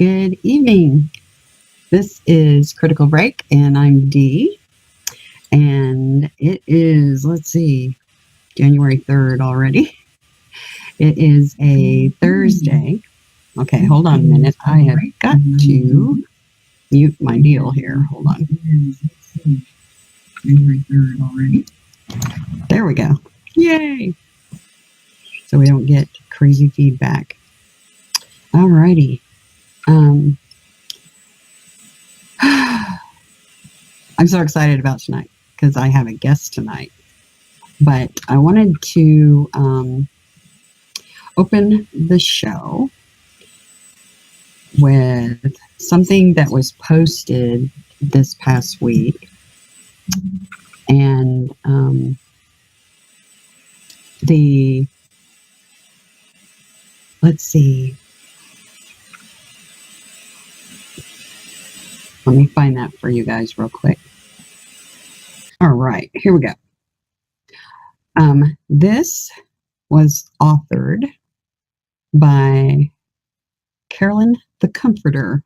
Good evening. This is Critical Break, and I'm Dee. And it is, January 3rd already. It is a Thursday. Okay, hold on a minute. I have got to mute my deal here. Hold on. January 3rd already. There we go. Yay! So we don't get crazy feedback. All righty. I'm so excited about tonight because I have a guest tonight. But I wanted to open the show with something that was posted this past week. And let's see. Let me find that for you guys real quick. All right, here we go. This was authored by Carolyn the Comforter.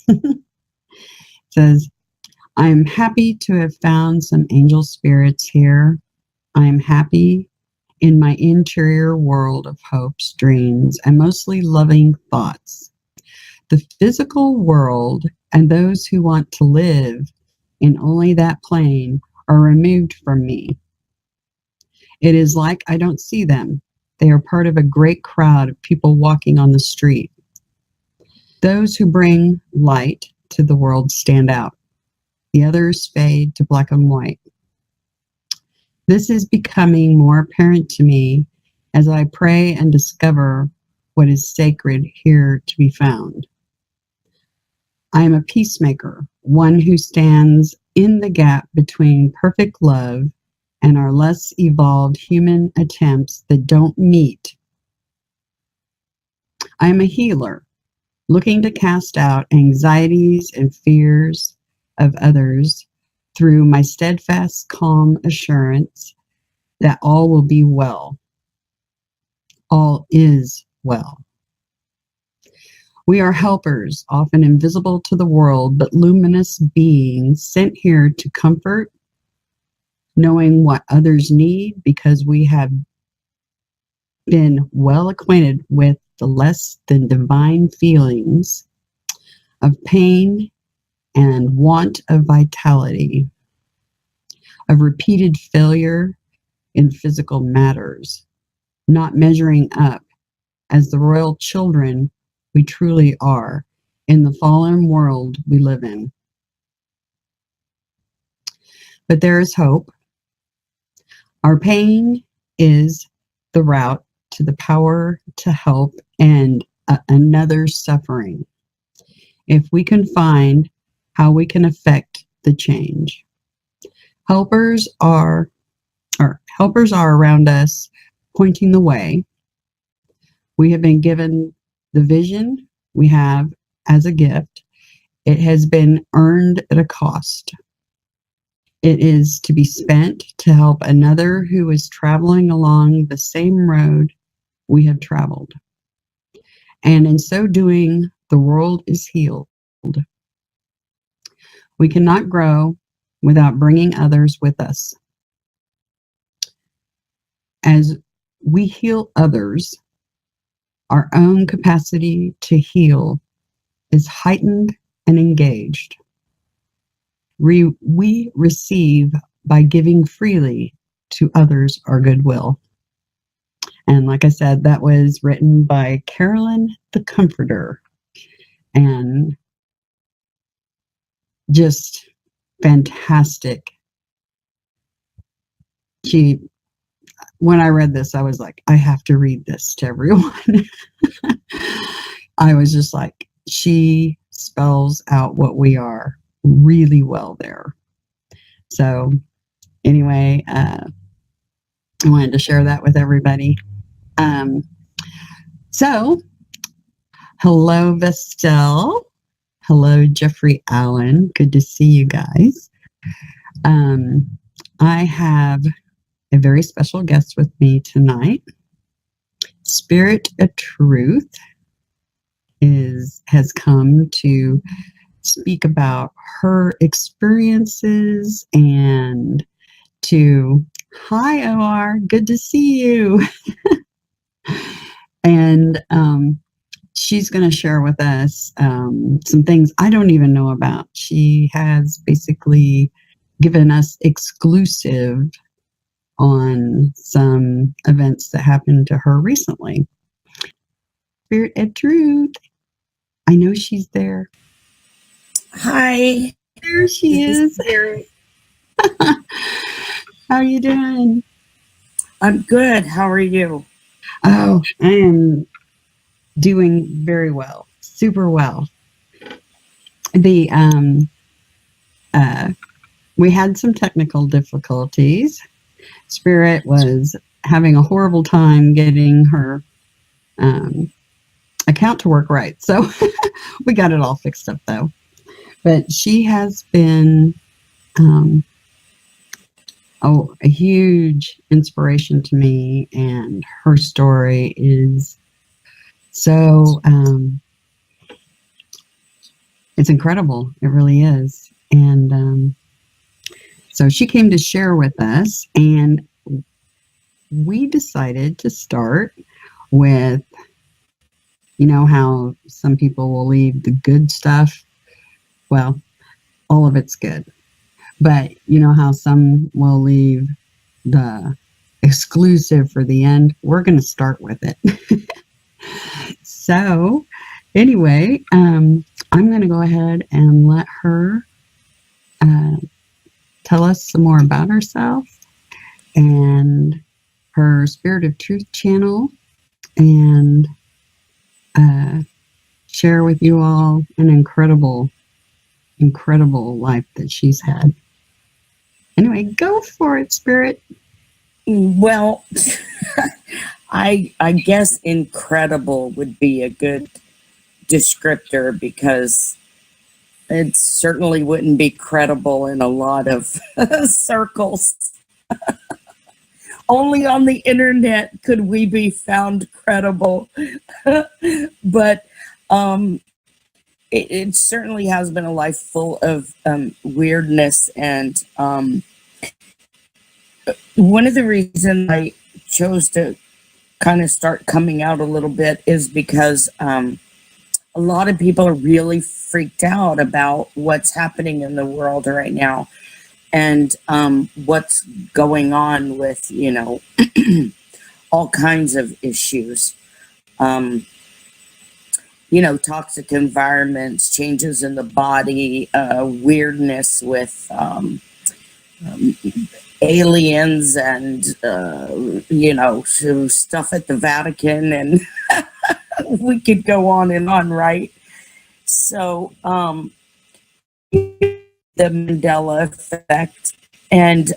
It says, I am happy to have found some angel spirits here. I am happy in my interior world of hopes, dreams, and mostly loving thoughts. The physical world and those who want to live in only that plane are removed from me. It is like I don't see them. They are part of a great crowd of people walking on the street. Those who bring light to the world stand out. The others fade to black and white. This is becoming more apparent to me as I pray and discover what is sacred here to be found. I am a peacemaker, one who stands in the gap between perfect love and our less evolved human attempts that don't meet. I am a healer, looking to cast out anxieties and fears of others through my steadfast, calm assurance that all will be well. All is well. We are helpers, often invisible to the world, but luminous beings sent here to comfort, knowing what others need because we have been well acquainted with the less than divine feelings of pain and want of vitality, of repeated failure in physical matters, not measuring up as the royal children we truly are in the fallen world we live in. But there is hope. Our pain is the route to the power to help end another's suffering. If we can find how we can affect the change. Helpers are around us, pointing the way. We have been given the vision we have as a gift. It has been earned at a cost. It is to be spent to help another who is traveling along the same road we have traveled. And in so doing, the world is healed. We cannot grow without bringing others with us. As we heal others, our own capacity to heal is heightened and engaged. We receive by giving freely to others our goodwill. And like I said, that was written by Carolyn the Comforter. And just fantastic. When I read this, I was like, I have to read this to everyone. I was just like, she spells out what we are really well there. So anyway, I wanted to share that with everybody. So hello, Vestel. Hello, Jeffrey Allen. Good to see you guys. I have a very special guest with me tonight. SpiritofTruth has come to speak about her experiences and to, hi, OR, good to see you. And she's going to share with us some things I don't even know about. She has basically given us exclusive on some events that happened to her recently. SpiritofTruth, I know she's there. Hi. There she is. How are you doing? I'm good. How are you? Oh, I am doing very well. Super well. The we had some technical difficulties. Spirit was having a horrible time getting her account to work right. So we got it all fixed up though. But she has been a huge inspiration to me, and her story is so it's incredible. It really is. And so she came to share with us, and we decided to start with, you know, how some people will leave the good stuff. Well, all of it's good. But you know how some will leave the exclusive for the end? We're going to start with it. So anyway, I'm going to go ahead and let her tell us some more about herself and her Spirit of Truth channel, and share with you all an incredible life that she's had. Anyway, go for it, Spirit. Well, I guess incredible would be a good descriptor, because it certainly wouldn't be credible in a lot of circles. Only on the internet could we be found credible. But it certainly has been a life full of weirdness. And one of the reasons I chose to kind of start coming out a little bit is because a lot of people are really freaked out about what's happening in the world right now, and what's going on with, you know, all kinds of issues. You know, toxic environments, changes in the body, weirdness with aliens, and you know, so stuff at the Vatican, and we could go on and on, right? So the Mandela effect, and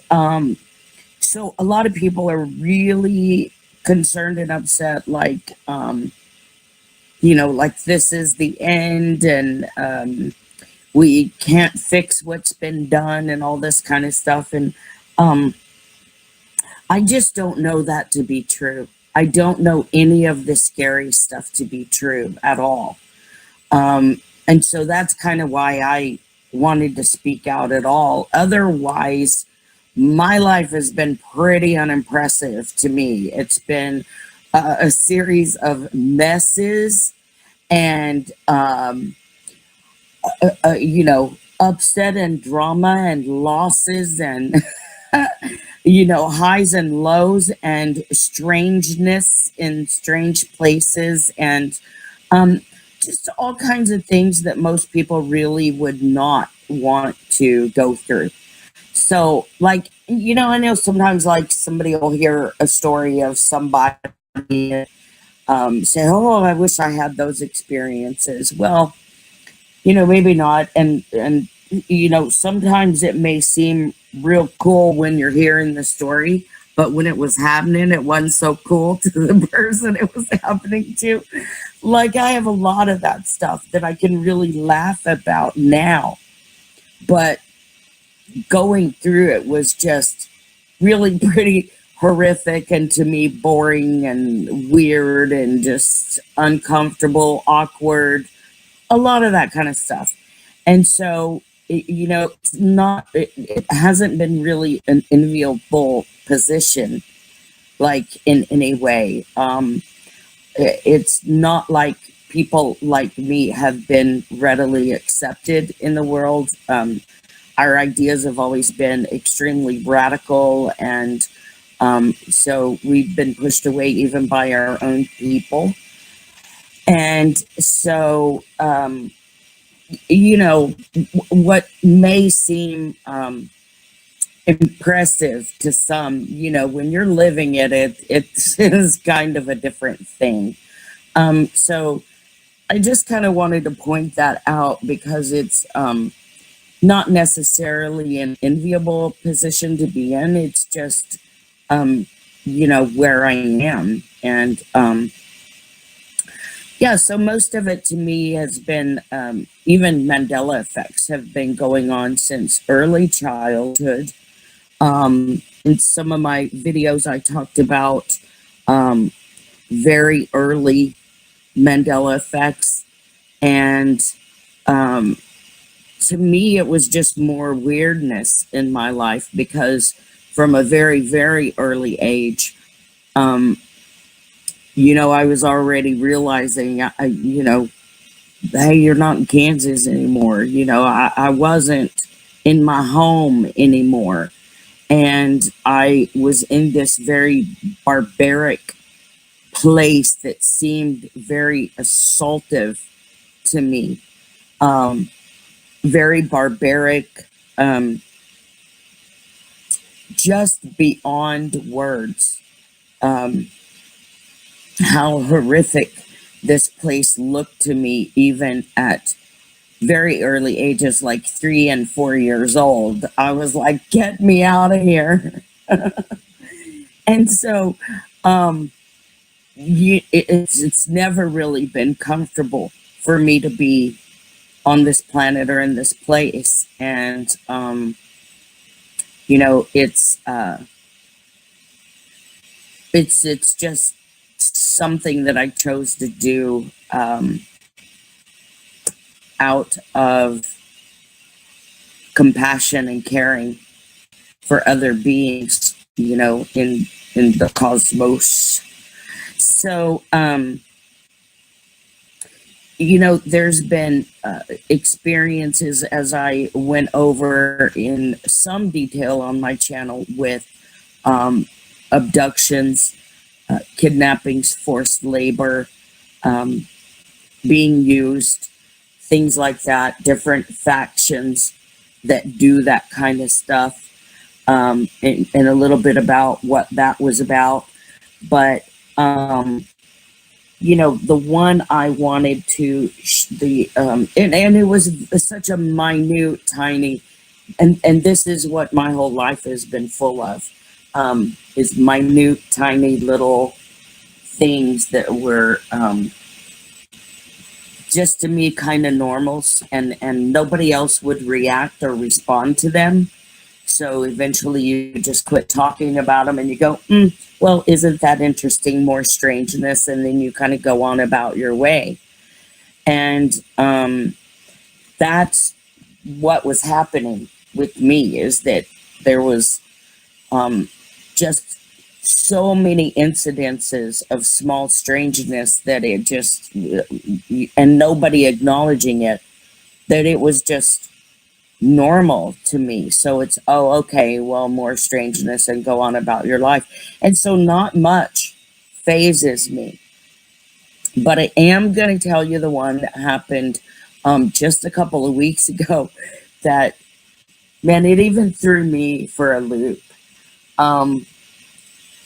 so a lot of people are really concerned and upset, like you know, like this is the end, and we can't fix what's been done, and all this kind of stuff. And I just don't know that to be true. I don't know any of the scary stuff to be true at all. And so that's kind of why I wanted to speak out at all. Otherwise, my life has been pretty unimpressive to me. It's been a series of messes and, you know, upset and drama and losses and, you know, highs and lows and strangeness in strange places, and just all kinds of things that most people really would not want to go through. So, like, you know, I know sometimes, like, somebody will hear a story of somebody say, oh, I wish I had those experiences. Well, you know, maybe not. And you know, sometimes it may seem real cool when you're hearing the story, but when it was happening, it wasn't so cool to the person it was happening to. Like, I have a lot of that stuff that I can really laugh about now, but going through it was just really pretty horrific and to me boring and weird and just uncomfortable, awkward, a lot of that kind of stuff. And so, it hasn't been really an enviable position, like in any way. It's not like people like me have been readily accepted in the world. Our ideas have always been extremely radical, and so we've been pushed away even by our own people. And so, what may seem impressive to some, when you're living it, it is kind of a different thing. So I just kind of wanted to point that out because it's not necessarily an enviable position to be in. It's just, where I am. And so most of it to me has been, even Mandela effects have been going on since early childhood. In some of my videos, I talked about very early Mandela effects. And to me, it was just more weirdness in my life because from a very, very early age, I was already realizing, hey, you're not in Kansas anymore. I wasn't in my home anymore. And I was in this very barbaric place that seemed very assaultive to me. Very barbaric, just beyond words. How horrific this place looked to me, even at very early ages, like 3 and 4 years old. I was like, get me out of here. And so it's never really been comfortable for me to be on this planet or in this place. And it's just something that I chose to do out of compassion and caring for other beings, in the cosmos. So, there's been experiences, as I went over in some detail on my channel, with abductions, kidnappings, forced labor, being used, things like that, different factions that do that kind of stuff, and a little bit about what that was about. But the one I wanted to, and it was such a minute, tiny, and this is what my whole life has been full of, is minute, tiny little things that were just to me kind of normals, and nobody else would react or respond to them. So eventually you just quit talking about them and you go, well, isn't that interesting? More strangeness. And then you kind of go on about your way. And that's what was happening with me, is that there was just so many incidences of small strangeness that it just, and nobody acknowledging it, that it was just normal to me. So it's, oh, okay, well, more strangeness, and go on about your life. And so not much phases me. But I am going to tell you the one that happened just a couple of weeks ago that, man, it even threw me for a loop.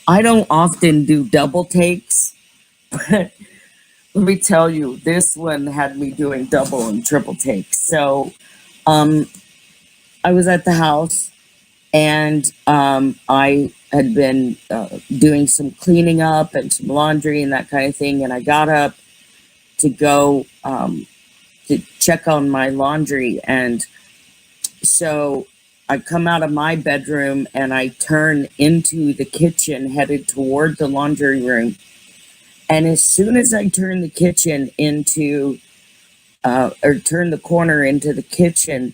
I don't often do double takes, but let me tell you, this one had me doing double and triple takes. So I was at the house, and I had been doing some cleaning up and some laundry and that kind of thing, and I got up to go to check on my laundry, and so I come out of my bedroom and I turn into the kitchen, headed toward the laundry room. And as soon as I turn the kitchen into, or turn the corner into the kitchen,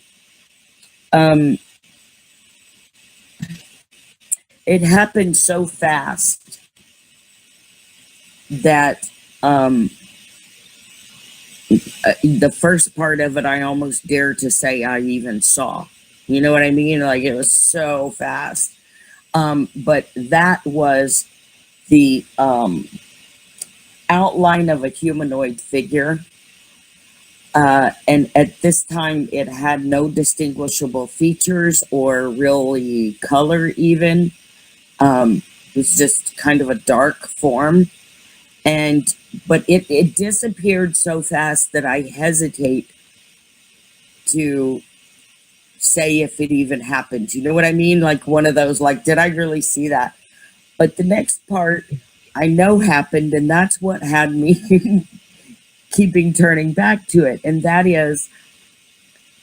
it happened so fast that the first part of it, I almost dare to say I even saw. You know what I mean? Like, it was so fast. But that was the outline of a humanoid figure. And at this time, it had no distinguishable features or really color even. It was just kind of a dark form. But it disappeared so fast that I hesitate to say if it even happened. You know what I mean? Like one of those, like, did I really see that? But the next part I know happened, and that's what had me keeping turning back to it. And that is,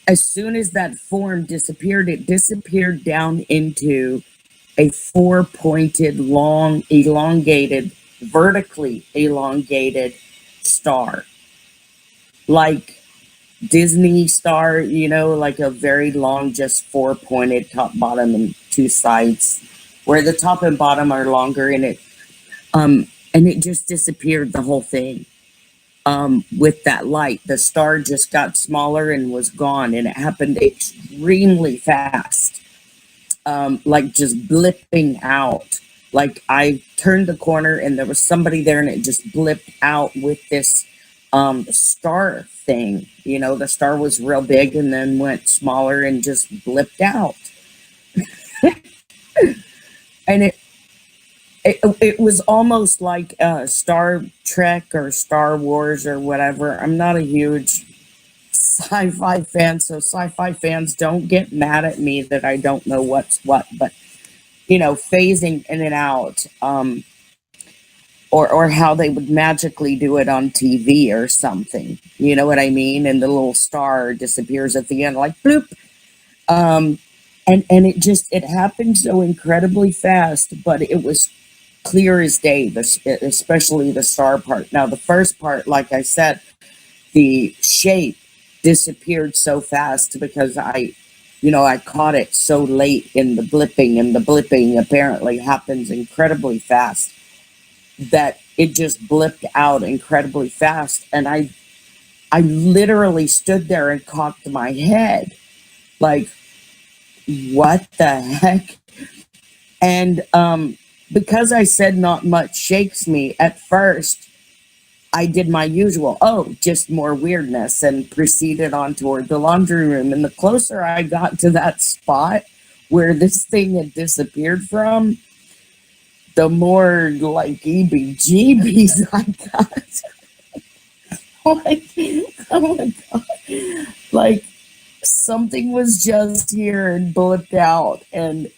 as soon as that form disappeared, it disappeared down into a 4-pointed, long, elongated, vertically elongated star. Like Disney star, you know, like a very long, just 4-pointed top, bottom, and 2 sides, where the top and bottom are longer in it. And it just disappeared, the whole thing. With that light, the star just got smaller and was gone, and it happened extremely fast. Like just blipping out. Like I turned the corner and there was somebody there, and it just blipped out with this star thing. You know, the star was real big and then went smaller and just blipped out. And it was almost like Star Trek or Star Wars or whatever. I'm not a huge sci-fi fan, so sci-fi fans, don't get mad at me that I don't know what's what, but you know, phasing in and out, or how they would magically do it on TV or something. You know what I mean? And the little star disappears at the end, like bloop. And it happened so incredibly fast, but it was clear as day, especially the star part. Now, the first part, like I said, the shape disappeared so fast because I caught it so late in the blipping, and the blipping apparently happens incredibly fast, that it just blipped out incredibly fast. And I literally stood there and cocked my head like, what the heck? And because I said not much shakes me, at first I did my usual, just more weirdness, and proceeded on toward the laundry room. And the closer I got to that spot where this thing had disappeared from, the more like EBGBs I got. Like, oh my God. Like something was just here and blipped out. And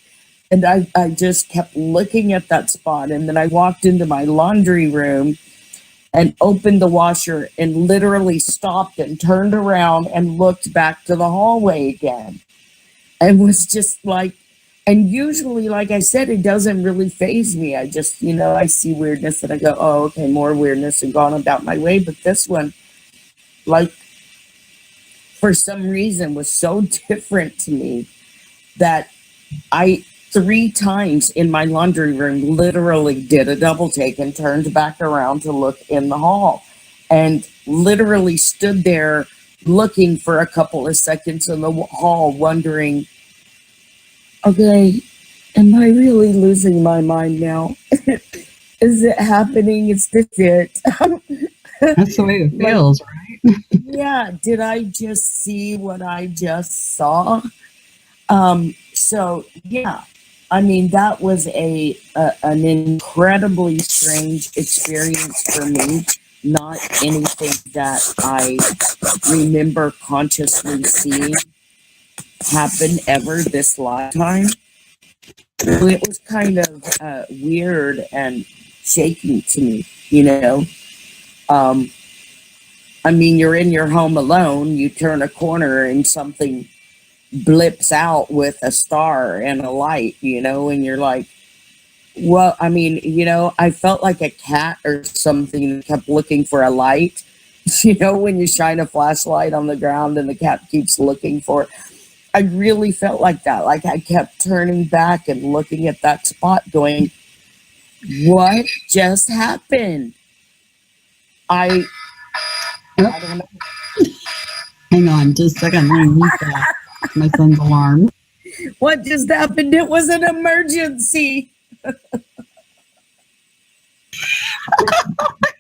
I just kept looking at that spot. And then I walked into my laundry room and opened the washer and literally stopped and turned around and looked back to the hallway again. And was just like, and usually, like I said, it doesn't really faze me. I just, I see weirdness and I go, oh, okay, more weirdness, and gone about my way. But this one, like, for some reason was so different to me that I 3 times in my laundry room literally did a double take and turned back around to look in the hall, and literally stood there looking for a couple of seconds in the hall, wondering, okay, am I really losing my mind now? Is it happening? Is this it? That's the way it feels, right? Yeah, did I just see what I just saw? So yeah, I mean, that was an incredibly strange experience for me. Not anything that I remember consciously seeing happen ever this lifetime. It was kind of weird and shaky to me, I mean, you're in your home alone, you turn a corner and something blips out with a star and a light, and you're like, well, I mean, I felt like a cat or something that kept looking for a light. When you shine a flashlight on the ground and the cat keeps looking for it. I really felt like that. Like I kept turning back and looking at that spot going, what just happened? I don't know. Hang on just a second. Let me mute that. My son's alarm. What just happened? It was an emergency.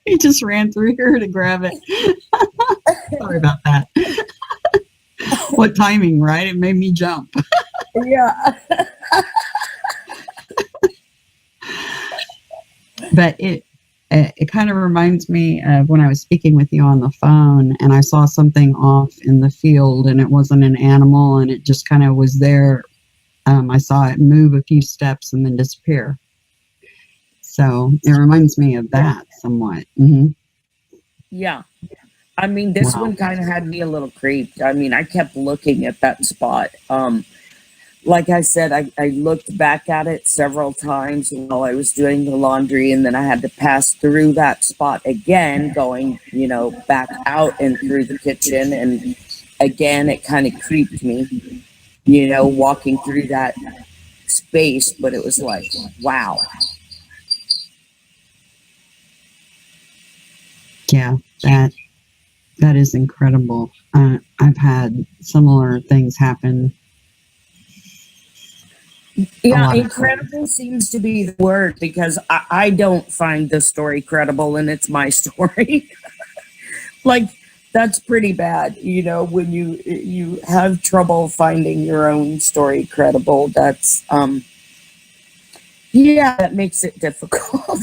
He just ran through here to grab it. Sorry about that. What timing, right? It made me jump. Yeah. But it kind of reminds me of when I was speaking with you on the phone and I saw something off in the field and it wasn't an animal and it just kind of was there. I saw it move a few steps and then disappear. So it reminds me of that somewhat. Mm-hmm. Yeah. I mean, this one kind of had me a little creeped. I mean, I kept looking at that spot. Like I said, I looked back at it several times while I was doing the laundry, and then I had to pass through that spot again, going, back out and through the kitchen. And again, it kind of creeped me, walking through that space. But it was like, wow. Yeah, that is incredible. I've had similar things happen. Yeah, incredible seems to be the word because I don't find the story credible and it's my story. Like, that's pretty bad, when you have trouble finding your own story credible. That's, that makes it difficult.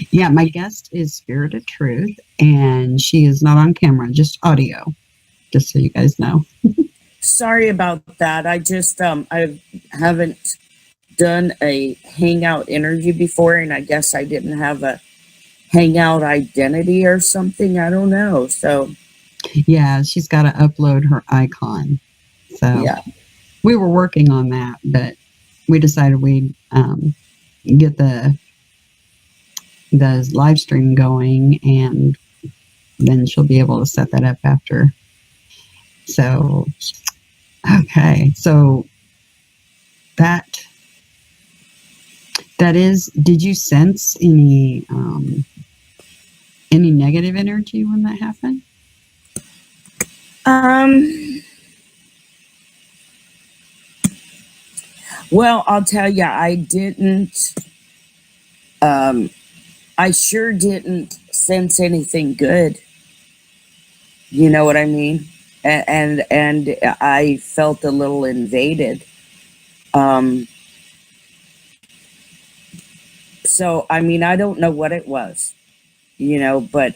Yeah, my guest is Spirit of Truth, and she is not on camera, just audio, just so you guys know. Sorry about that. I just, I haven't done a Hangout interview before, and I guess I didn't have a Hangout identity or something. I don't know. So, yeah, she's got to upload her icon. So, yeah, we were working on that, but we decided we'd get the live stream going, and then she'll be able to set that up after. So, okay, so that is, did you sense any negative energy when that happened? Well, I'll tell you, I didn't, I sure didn't sense anything good. You know what I mean? And I felt a little invaded. So, I mean, I don't know what it was, but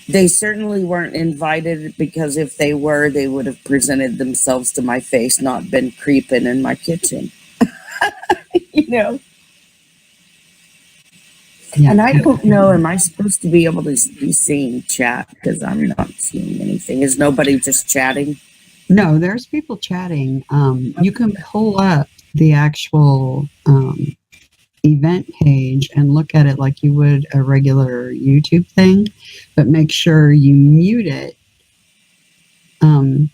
they certainly weren't invited, because if they were, they would have presented themselves to my face, not been creeping in my kitchen. Yeah. And I don't know, am I supposed to be able to be seeing chat? Because I'm not seeing anything. Is nobody just chatting? No, there's people chatting. You can pull up the actual event page and look at it like you would a regular YouTube thing, but make sure you mute it when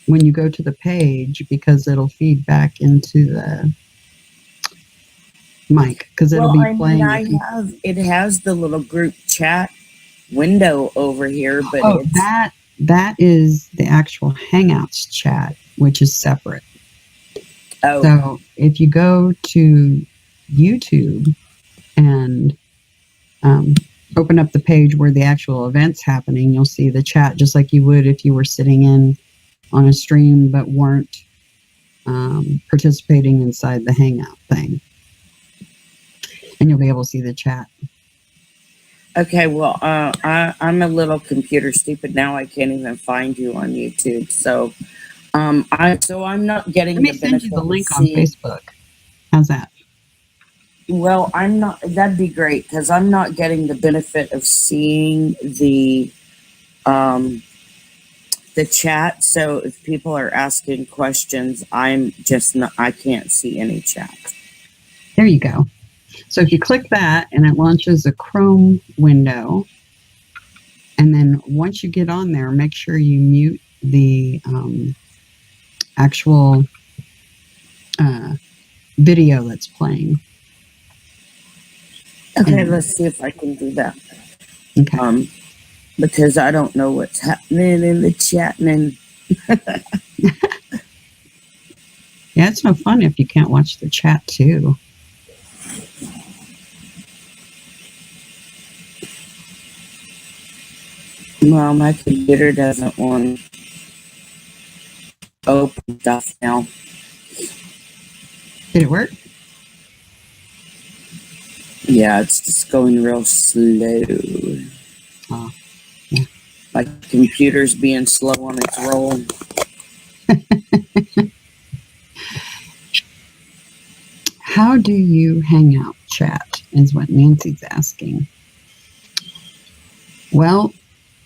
you go to the page, because it'll feed back into the mic, because it'll be playing. It has the little group chat window over here, but that is the actual Hangouts chat, which is separate. Oh. So if you go to YouTube and open up the page where the actual event's happening, you'll see the chat just like you would if you were sitting in on a stream but weren't participating inside the Hangout thing. And you'll be able to see the chat. Okay, well, I'm a little computer stupid now. I can't even find you on YouTube. So, I'm not getting. Let me send you the link on Facebook. How's that? Well, I'm not, that'd be great, because I'm not getting the benefit of seeing the chat. So if people are asking questions, I'm just not, I can't see any chat. There you go. So if you click that and it launches a Chrome window, and then once you get on there, make sure you mute the actual video that's playing. Okay, let's see if I can do that. Okay. Because I don't know what's happening in the chat. And Yeah, it's no fun if you can't watch the chat too. Well, my computer doesn't want to open stuff now. Did it work? Yeah, it's just going real slow. Oh, yeah. My computer's being slow on its roll. How do you hang out chat is what Nancy's asking. Well,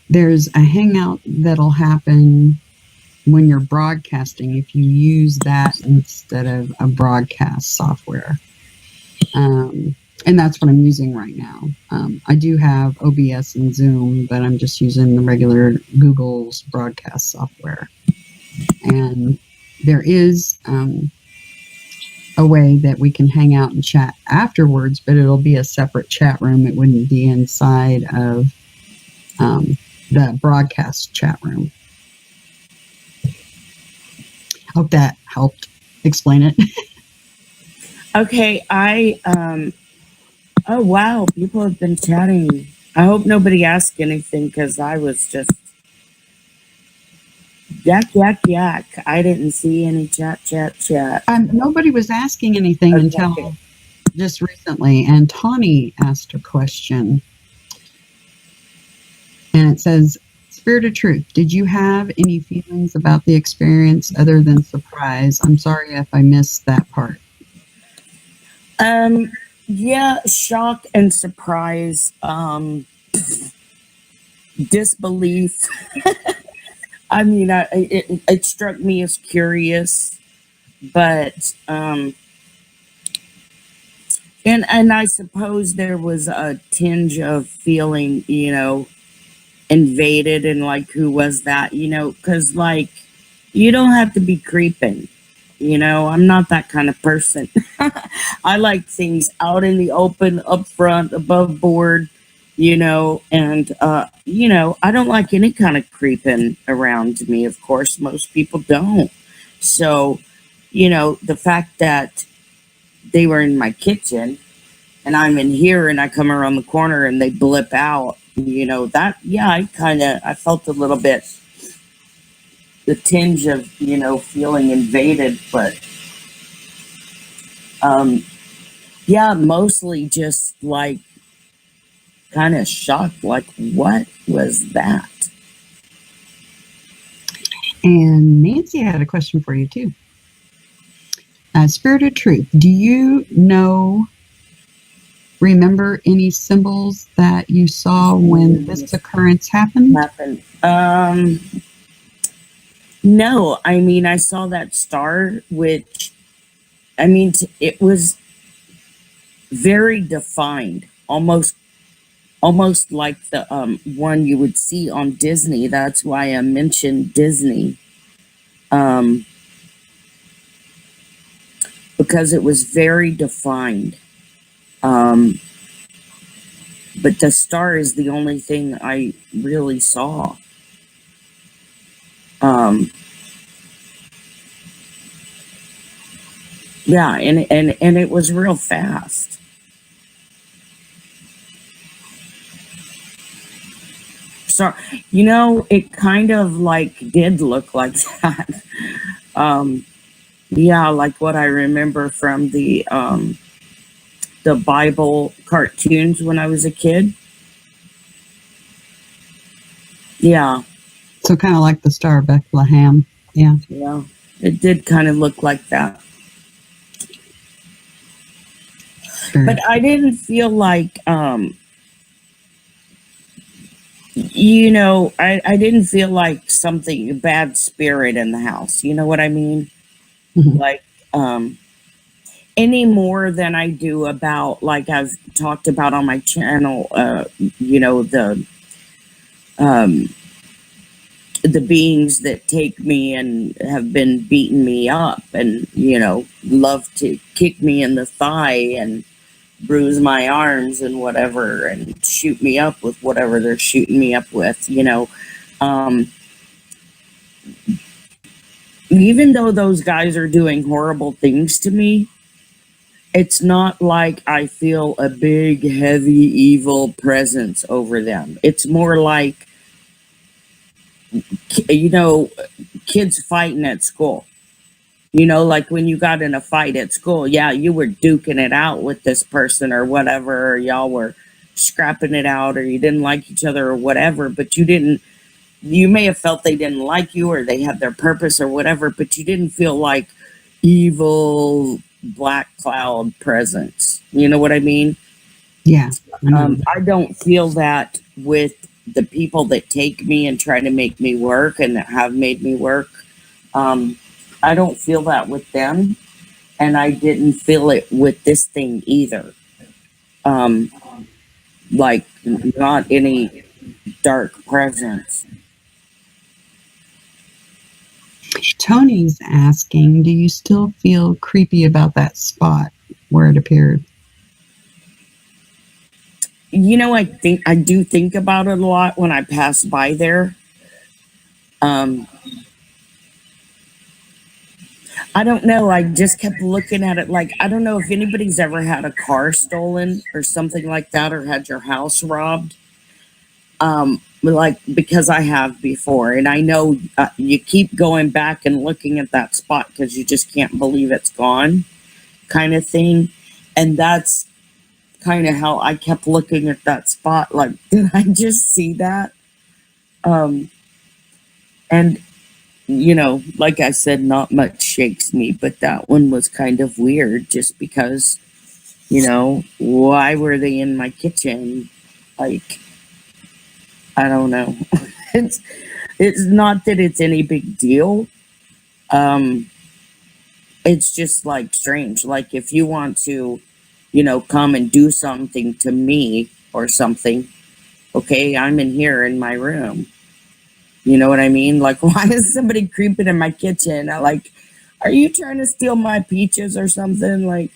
there's a hangout that'll happen when you're broadcasting if you use that instead of a broadcast software. And that's what I'm using right now. I do have OBS and Zoom, but I'm just using the regular Google's broadcast software. And there is a way that we can hang out and chat afterwards, but it'll be a separate chat room. It wouldn't be inside of the broadcast chat room. Hope that helped explain it. Okay, oh wow, people have been chatting. I hope nobody asked anything, because I was just yak. I didn't see any chat. Nobody was asking anything until just recently, and Tawny asked a question. And it says, Spirit of Truth, did you have any feelings about the experience other than surprise? I'm sorry if I missed that part. Yeah, shock and surprise, disbelief. I mean, it struck me as curious, but and I suppose there was a tinge of feeling, invaded, and like, who was that, because like, you don't have to be creeping, I'm not that kind of person. I like things out in the open, up front, above board, and I don't like any kind of creeping around me. Of course, most people don't. So, the fact that they were in my kitchen and I'm in here and I come around the corner and they blip out, that, yeah, I felt a little bit the tinge of, feeling invaded, but yeah, mostly just like kind of shocked, like, what was that? And Nancy had a question for you too. Spirit of Truth, do you remember any symbols that you saw when this occurrence happened? No, I mean, I saw that star, which, I mean, it was very defined, almost like the one you would see on Disney. That's why I mentioned Disney, because it was very defined. But the star is the only thing I really saw. Yeah, and it was real fast. So, it kind of like did look like that. Yeah, like what I remember from the Bible cartoons when I was a kid. Yeah. So kind of like the Star of Bethlehem. Yeah. Yeah, it did kind of look like that. spirit. But I didn't feel like, you know, I didn't feel like something bad spirit in the house. You know what I mean? Mhm. Like, um, any more than I do about, like I've talked about on my channel, you know, um, the beings that take me and have been beating me up and, you know, love to kick me in the thigh and bruise my arms and whatever and shoot me up with whatever they're shooting me up with, you know. Um, Even though those guys are doing horrible things to me, it's not like I feel a big, heavy, evil presence over them. It's more like, you know, kids fighting at school. You know, like when you got in a fight at school, yeah, you were duking it out with this person or whatever, or y'all were scrapping it out, or you didn't like each other or whatever, but you didn't, you may have felt they didn't like you or they had their purpose or whatever, but you didn't feel like evil black cloud presence. You know what I mean? Yeah, I know. I don't feel that with the people that take me and try to make me work and that have made me work. Um, I don't feel that with them, and I didn't feel it with this thing either. Um, like, not any dark presence. Tony's asking, do you still feel creepy about that spot where it appeared? You know, I do think about it a lot when I pass by there. Um, I don't know. I just kept looking at it like, I don't know if anybody's ever had a car stolen or something like that, or had your house robbed. Like, because I have before, and I know you keep going back and looking at that spot because you just can't believe it's gone, kind of thing. And that's kind of how I kept looking at that spot. Like, did I just see that? Um, and you know, like I said, not much shakes me, but that one was kind of weird just because, you know, why were they in my kitchen? Like, I don't know. it's it's not that it's any big deal. Um, it's just like strange. Like, if you want to, you know, come and do something to me or something, okay, I'm in here in my room. You know what I mean? Like, why is somebody creeping in my kitchen? I like, are you trying to steal my peaches or something? Like,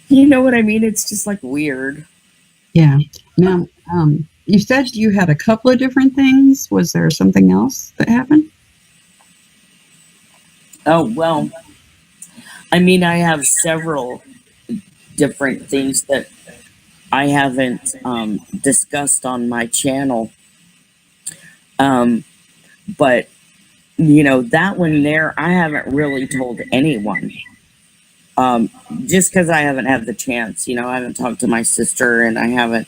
you know what I mean? It's just like weird. Yeah. Now, you said you had a couple of different things. Was there something else that happened? Oh, well, I mean, I have several different things that I haven't discussed on my channel. Um, but, you know, that one there, I haven't really told anyone. Um, just because I haven't had the chance, you know, I haven't talked to my sister, and I haven't,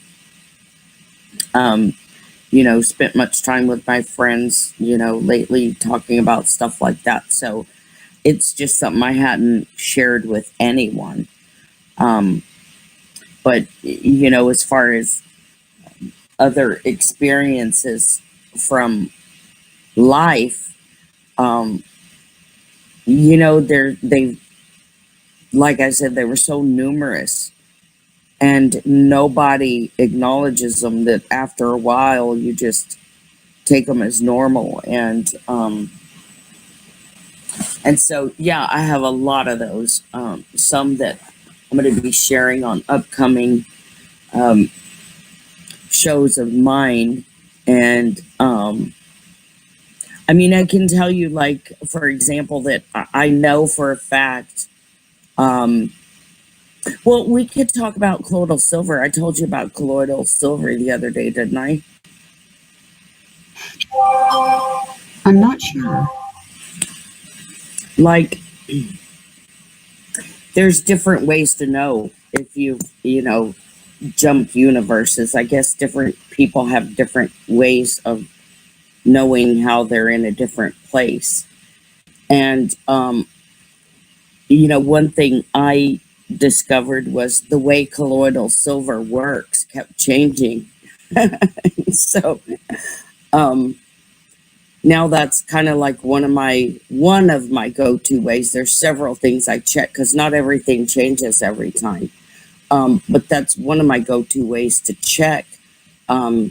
um, you know, spent much time with my friends, you know, lately talking about stuff like that. So it's just something I hadn't shared with anyone. Um, but, you know, as far as other experiences from life, um, you know, they, like I said, they were so numerous, and nobody acknowledges them, that after a while you just take them as normal. And so, yeah, I have a lot of those. Some that I'm going to be sharing on upcoming um, shows of mine. And I mean, I can tell you, like, for example, that I know for a fact. Um, well, we could talk about colloidal silver. I told you about colloidal silver the other day, didn't I? I'm not sure. Like, there's different ways to know if you've, you know, jumped universes. I guess different people have different ways of knowing how they're in a different place. And one thing I discovered was the way colloidal silver works kept changing. So now that's kind of like one of my go-to ways. There's several things I check because not everything changes every time. But that's one of my go-to ways to check, where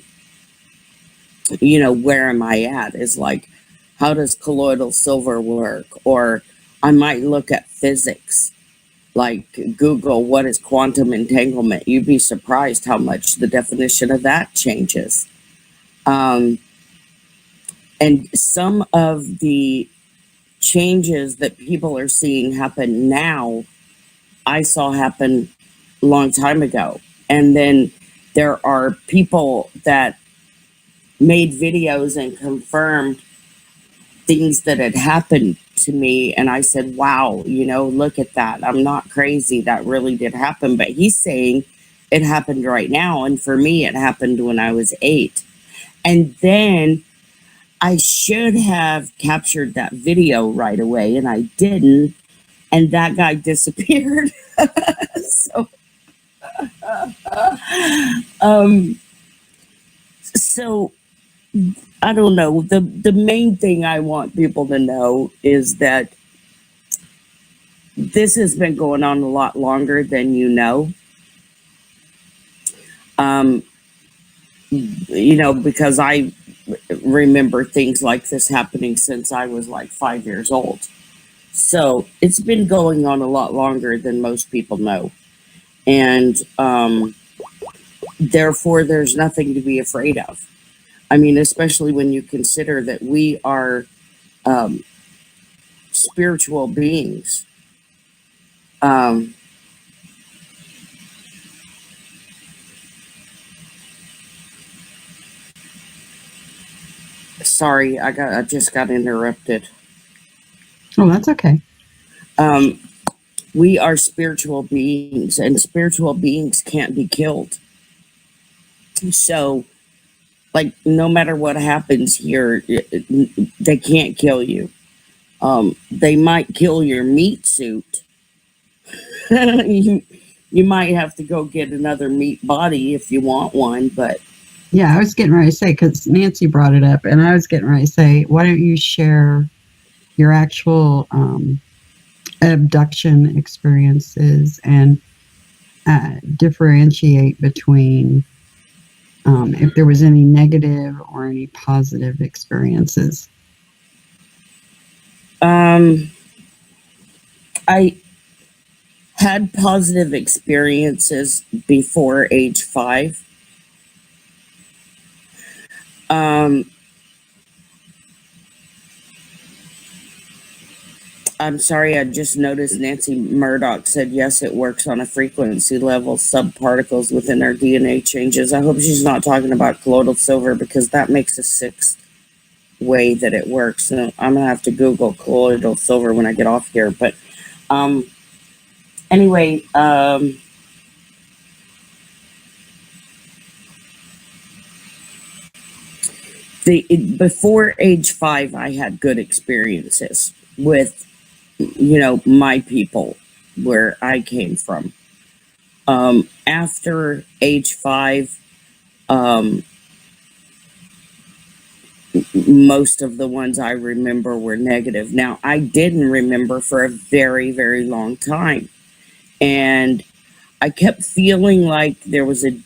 am I at, is like, how does colloidal silver work? Or I might look at physics, like Google, what is quantum entanglement? You'd be surprised how much the definition of that changes. And some of the changes that people are seeing happen now, I saw happen a long time ago. And then there are people that made videos and confirmed things that had happened to me. And I said, wow, look at that. I'm not crazy. That really did happen. But he's saying it happened right now. And for me, it happened when I was 8. And then I should have captured that video right away, and I didn't. And that guy disappeared. So I don't know. The main thing I want people to know is that this has been going on a lot longer than you know. Because I remember things like this happening since I was like 5 years old. So it's been going on a lot longer than most people know. And therefore, there's nothing to be afraid of. I mean, especially when you consider that we are spiritual beings. Sorry, I just got interrupted. Oh, that's okay. We are spiritual beings, and spiritual beings can't be killed. So, like, no matter what happens here, they can't kill you. They might kill your meat suit. You might have to go get another meat body if you want one, but yeah, I was getting ready to say, because Nancy brought it up, and I was getting ready to say, why don't you share your actual abduction experiences and differentiate between if there was any negative or any positive experiences. I had positive experiences before age 5. I'm sorry, I just noticed Nancy Murdoch said, yes, it works on a frequency level. Subparticles within our DNA changes. I hope she's not talking about colloidal silver, because that makes a 6th way that it works. So I'm going to have to Google colloidal silver when I get off here. But anyway, before age 5, I had good experiences with my people where I came from. After age 5, most of the ones I remember were negative. Now, I didn't remember for a very, very long time. And I kept feeling like there was a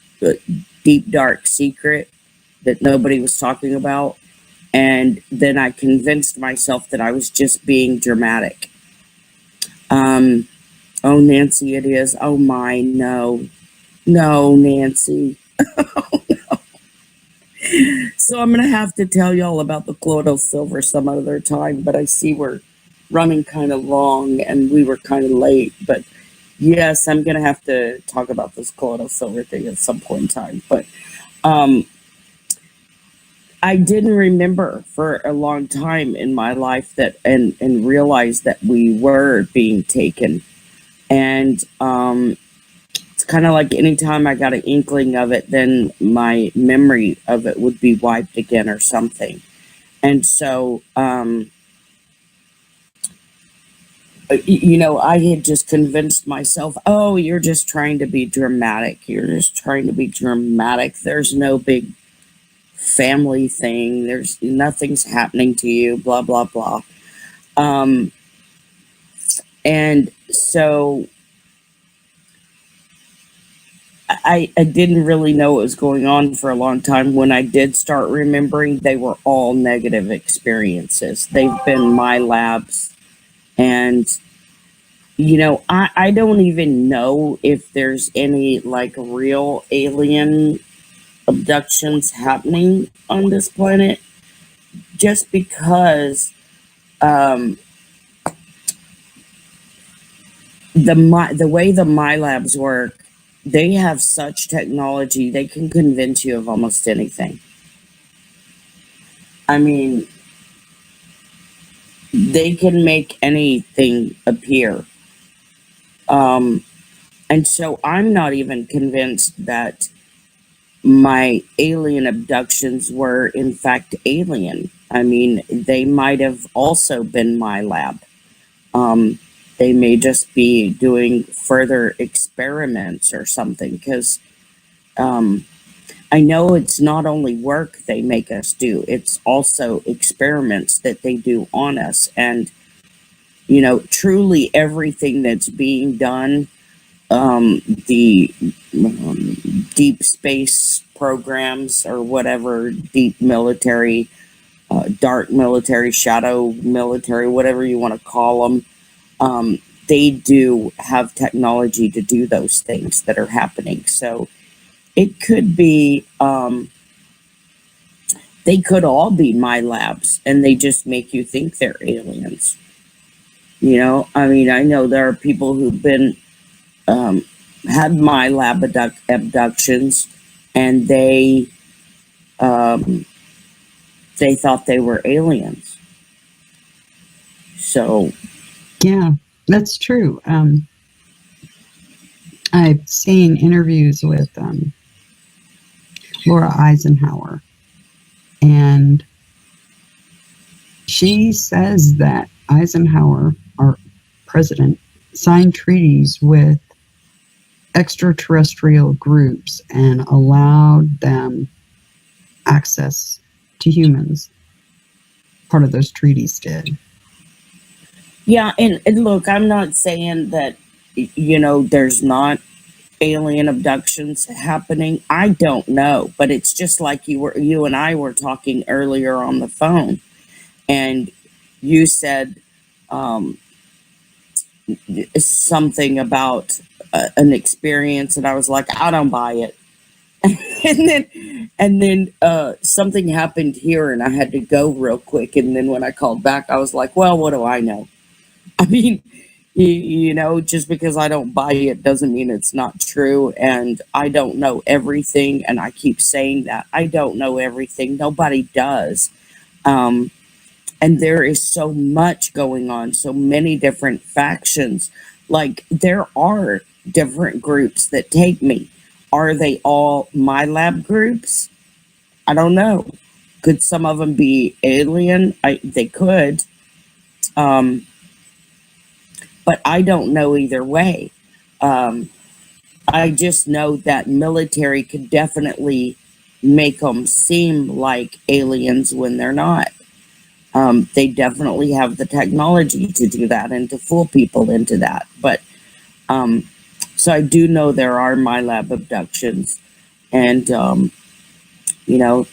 deep, dark secret that nobody was talking about. And then I convinced myself that I was just being dramatic. Oh, Nancy, it is. Oh, my, no. No, Nancy. Oh, no. So I'm going to have to tell y'all about the colloidal silver some other time, but I see we're running kind of long and we were kind of late. But yes, I'm going to have to talk about this colloidal silver thing at some point in time. But I didn't remember for a long time in my life that and realized that we were being taken. And it's kind of like anytime I got an inkling of it, then my memory of it would be wiped again or something. And so you know, I had just convinced myself, oh, you're just trying to be dramatic. You're just trying to be dramatic. There's no big family thing. There's nothing's happening to you, blah, blah, blah. Um, and so I didn't really know what was going on for a long time. When I did start remembering, they were all negative experiences. They've been my labs. And, you know, I don't even know if there's any like real alien abductions happening on this planet, just because um, the way the my labs work, they have such technology, they can convince you of almost anything. I mean, they can make anything appear. Um, and so I'm not even convinced that my alien abductions were in fact alien. I mean, they might have also been my lab. Um, they may just be doing further experiments or something, because um, I know it's not only work they make us do, it's also experiments that they do on us. And, you know, truly everything that's being done, the deep space programs or whatever, deep military, dark military, shadow military, whatever you want to call them, they do have technology to do those things that are happening. So it could be, they could all be my labs, and they just make you think they're aliens. You know, I mean, I know there are people who've been, had my lab abductions, and um, they thought they were aliens. So, Yeah, that's true. I've seen interviews with Laura Eisenhower, and she says that Eisenhower, our president, signed treaties with extraterrestrial groups and allowed them access to humans. Part of those treaties did. yeah, and look, I'm not saying that, you know, there's not alien abductions happening. I don't know, but it's just like you and I were talking earlier on the phone, and you said um, something about an experience, and I was like, I don't buy it. and then something happened here, and I had to go real quick. And then when I called back, I was like, well, what do I know? I mean, you know, just because I don't buy it doesn't mean it's not true. And I don't know everything. And I keep saying that I don't know everything. Nobody does. Um, and there is so much going on, so many different factions. Like, there are different groups that take me. Are they all my lab groups? I don't know. Could some of them be alien? They could. Um, but I don't know either way. Um, I just know that military could definitely make them seem like aliens when they're not. They definitely have the technology to do that and to fool people into that. But um, so I do know there are my lab abductions, and you know,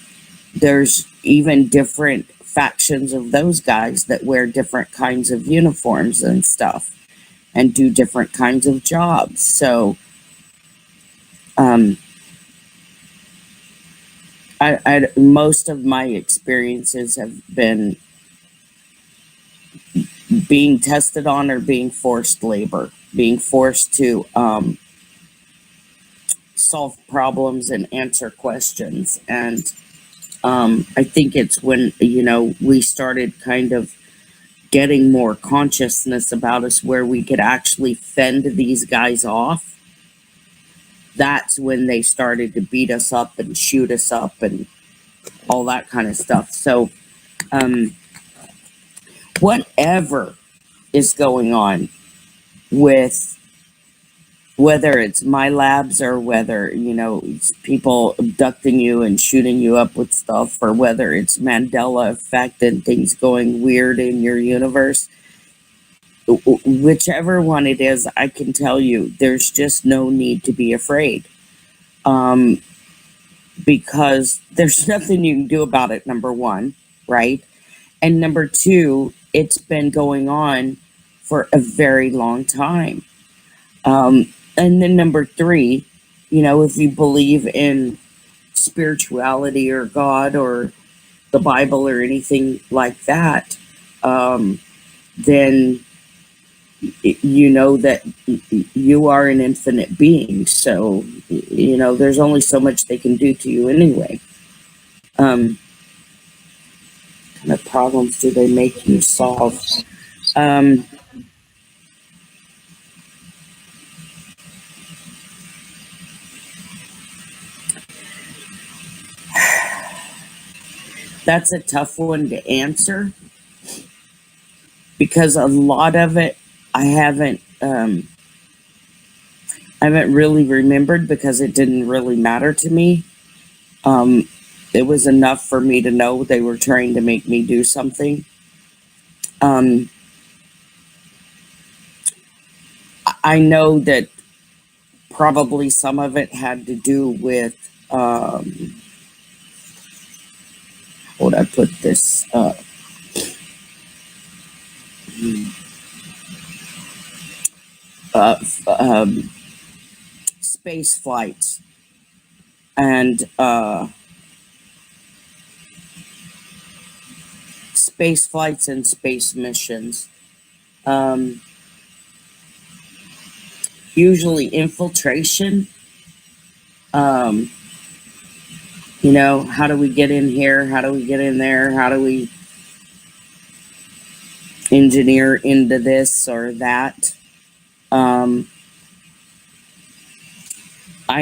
there's even different factions of those guys that wear different kinds of uniforms and stuff and do different kinds of jobs. So um, most of my experiences have been being tested on or being forced labor, being forced to solve problems and answer questions. And I think it's when, you know, we started kind of getting more consciousness about us where we could actually fend these guys off. That's when they started to beat us up and shoot us up and all that kind of stuff. So whatever is going on with whether it's my labs or whether, it's people abducting you and shooting you up with stuff, or whether it's Mandela effect and things going weird in your universe. Whichever one it is, I can tell you there's just no need to be afraid. Because there's nothing you can do about it, number one, right? And number two, it's been going on for a very long time. And then number three, if you believe in spirituality or God or the Bible or anything like that, then you know that you are an infinite being. So, there's only so much they can do to you anyway. What kind of problems do they make you solve? That's a tough one to answer, because a lot of it I haven't really remembered, because it didn't really matter to me. It was enough for me to know they were trying to make me do something. I know that probably some of it had to do with how would I put this? Space flights and space missions. Usually infiltration. How do we get in here? How do we get in there? How do we engineer into this or that? I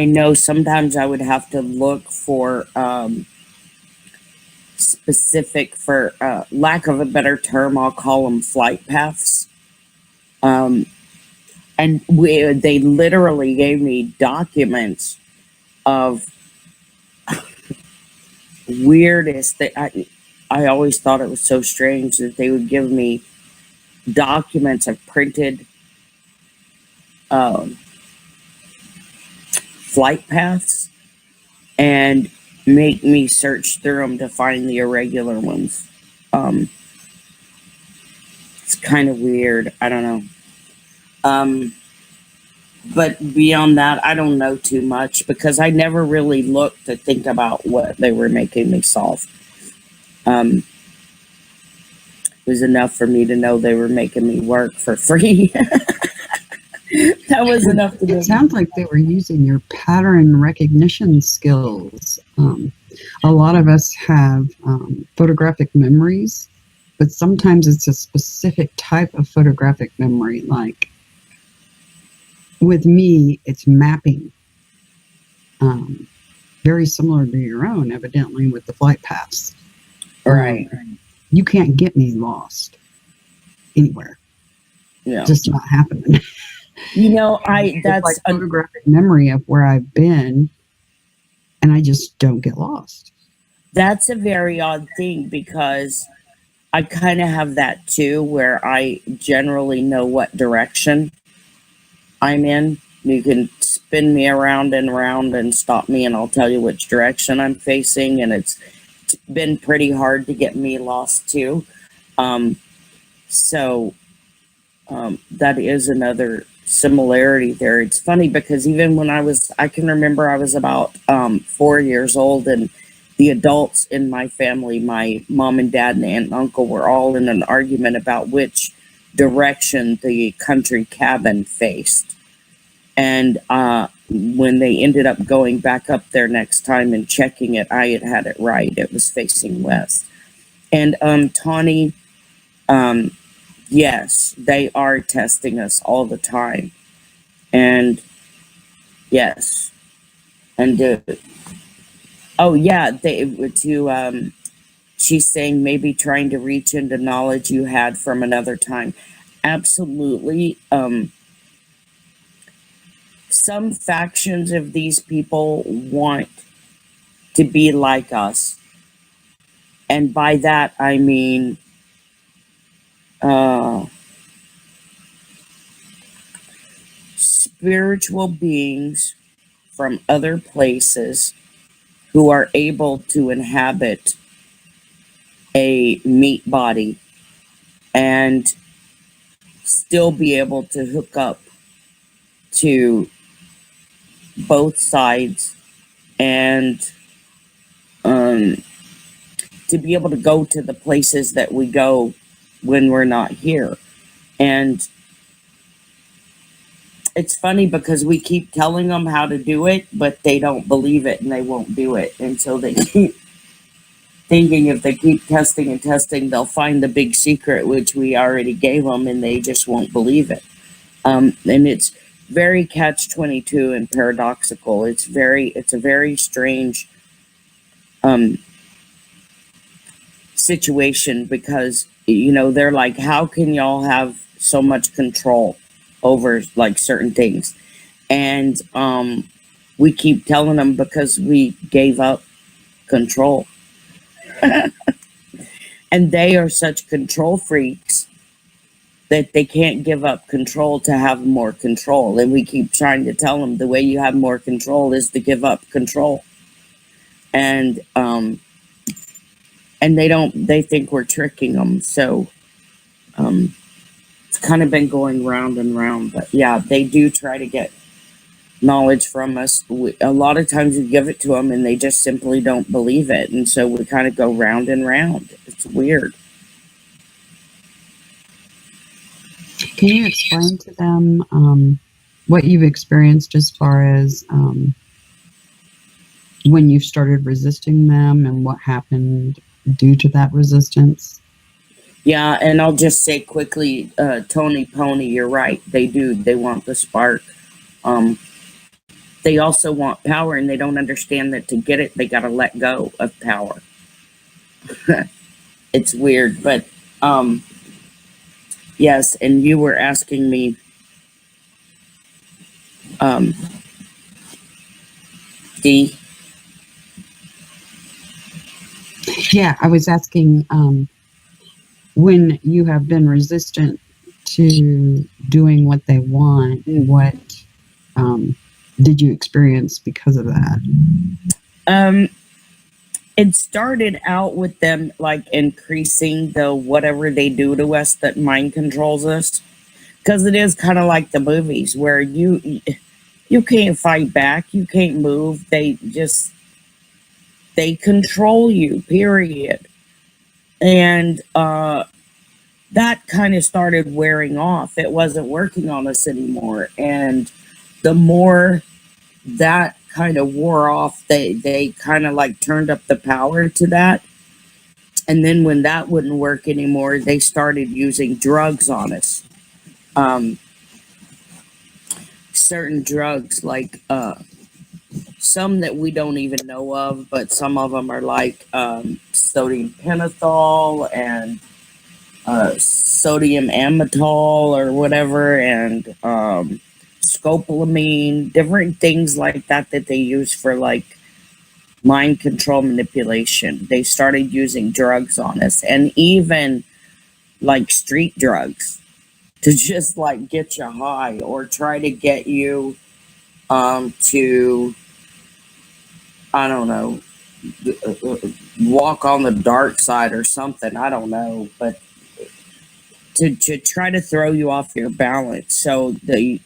know sometimes I would have to look for specific, for lack of a better term, I'll call them flight paths. And they literally gave me documents of weirdest that I always thought it was so strange that they would give me documents of printed flight paths and make me search through them to find the irregular ones. It's kind of weird. I don't know. But beyond that, I don't know too much, because I never really looked to think about what they were making me solve. It was enough for me to know they were making me work for free. That was enough to do. It sounds like they were using your pattern recognition skills. A lot of us have photographic memories, but sometimes it's a specific type of photographic memory. Like with me, it's mapping. Very similar to your own, evidently, with the flight paths. Right. You can't get me lost anywhere. Yeah. Just not happening. That's like photographic memory of where I've been, and I just don't get lost. That's a very odd thing, because I kind of have that too, where I generally know what direction I'm in. You can spin me around and around and stop me, and I'll tell you which direction I'm facing, and it's been pretty hard to get me lost too. So that is another similarity there. It's funny, because even when I can remember I was about 4 years old, and the adults in my family, my mom and dad and aunt and uncle, were all in an argument about which direction the country cabin faced. And when they ended up going back up there next time and checking it, I had it right. It was facing west. And Tawny, yes, they are testing us all the time. And yes. And oh yeah, she's saying maybe trying to reach into knowledge you had from another time. Absolutely. Some factions of these people want to be like us. And by that, I mean uh, spiritual beings from other places who are able to inhabit a meat body and still be able to hook up to both sides and um, to be able to go to the places that we go when we're not here. And it's funny because we keep telling them how to do it, but they don't believe it and they won't do it. And so they keep thinking if they keep testing and testing, they'll find the big secret, which we already gave them, and they just won't believe it. And it's very catch-22 and paradoxical. It's a very strange um, situation because, you know, they're like, how can y'all have so much control over like certain things? And we keep telling them because we gave up control. And they are such control freaks that they can't give up control to have more control. And we keep trying to tell them the way you have more control is to give up control. And they think we're tricking them. So it's kind of been going round and round. But yeah, they do try to get knowledge from us. A lot of times we give it to them and they just simply don't believe it. And so we kind of go round and round. It's weird. Can you explain to them what you've experienced as far as when you started resisting them and what happened due to that resistance? Yeah, and I'll just say quickly, Tony Pony, you're right. They do. They want the spark. They also want power, and they don't understand that to get it, they got to let go of power. It's weird, but yes, and you were asking me D. Yeah, I was asking when you have been resistant to doing what they want, what did you experience because of that? It started out with them like increasing the whatever they do to us that mind controls us, because it is kind of like the movies where you can't fight back, you can't move. They control you, period. And that kind of started wearing off. It wasn't working on us anymore. And the more that kind of wore off, they kind of like turned up the power to that. And then when that wouldn't work anymore, they started using drugs on us. Certain drugs, like some that we don't even know of, but some of them are like sodium pentothal and sodium amytal or whatever, and scopolamine, different things like that they use for like mind control manipulation. They started using drugs on us, and even like street drugs to just like get you high or try to get you to, I don't know, walk on the dark side or something. I don't know, but to try to throw you off your balance. So they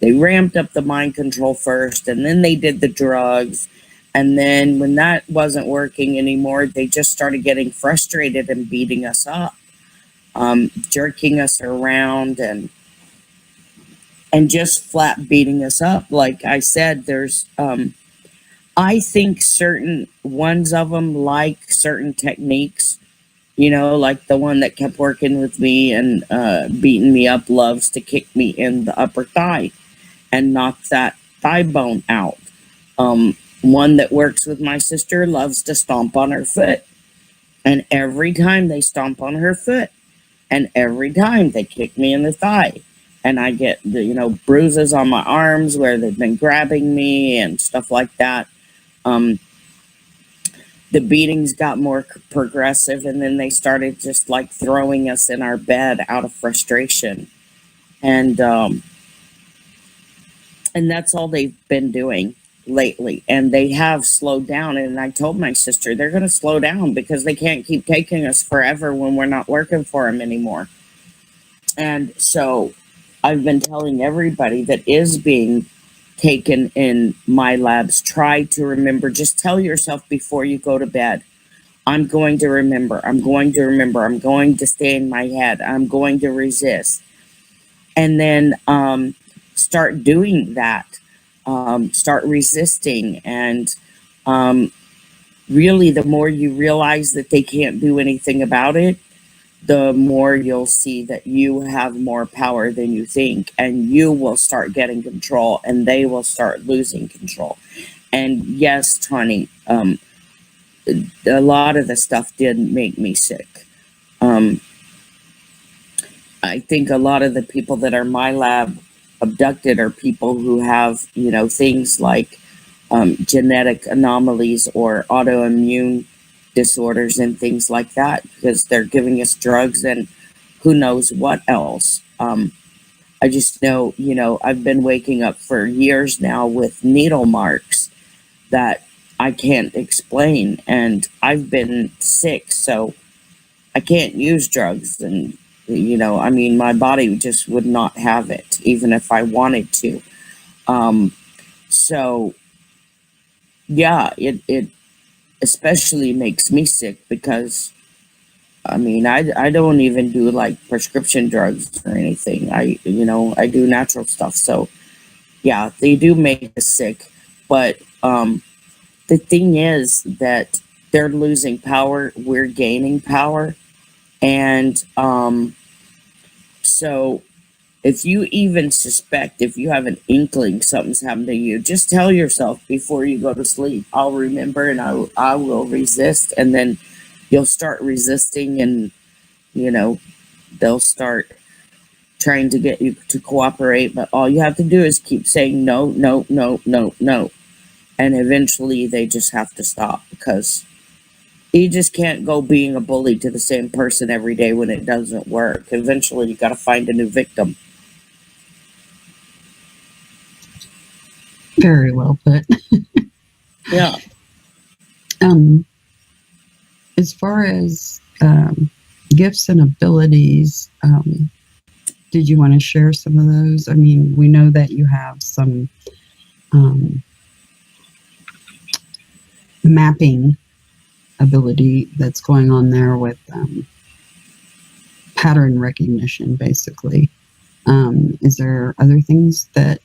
ramped up the mind control first, and then they did the drugs. And then when that wasn't working anymore, they just started getting frustrated and beating us up, jerking us around and just flat beating us up. Like I said, there's I think certain ones of them like certain techniques, you know, like the one that kept working with me and beating me up loves to kick me in the upper thigh and knock that thigh bone out. One that works with my sister loves to stomp on her foot. And every time they stomp on her foot, And every time they kick me in the thigh. And I get the, bruises on my arms where they've been grabbing me and stuff like that. Um, the beatings got more progressive, and then they started just like throwing us in our bed out of frustration. And and that's all they've been doing lately. And they have slowed down. And I told my sister they're going to slow down because they can't keep taking us forever when we're not working for them anymore. And so I've been telling everybody that is being taken in my labs, try to remember, just tell yourself before you go to bed, I'm going to remember, I'm going to remember, I'm going to stay in my head, I'm going to resist. And then start doing that. Start resisting. And really, the more you realize that they can't do anything about it, the more you'll see that you have more power than you think, and you will start getting control, and they will start losing control. And yes, Tawny, a lot of the stuff did make me sick. I think a lot of the people that are my lab abducted are people who have, things like genetic anomalies or autoimmune disorders and things like that, because they're giving us drugs and who knows what else. I just know, I've been waking up for years now with needle marks that I can't explain, and I've been sick, so I can't use drugs. And, my body just would not have it, even if I wanted to. So, yeah, it especially makes me sick because, I don't even do like prescription drugs or anything. I do natural stuff. So, yeah, they do make us sick. But the thing is that they're losing power, we're gaining power. And so if you even suspect, if you have an inkling something's happened to you, just tell yourself before you go to sleep, I'll remember and I will resist. And then you'll start resisting, and, they'll start trying to get you to cooperate. But all you have to do is keep saying no, no, no, no, no. And eventually they just have to stop, because you just can't go being a bully to the same person every day when it doesn't work. Eventually you got to find a new victim. Very well put. Yeah. As far as gifts and abilities, did you want to share some of those? We know that you have some mapping ability that's going on there with pattern recognition, basically. Is there other things that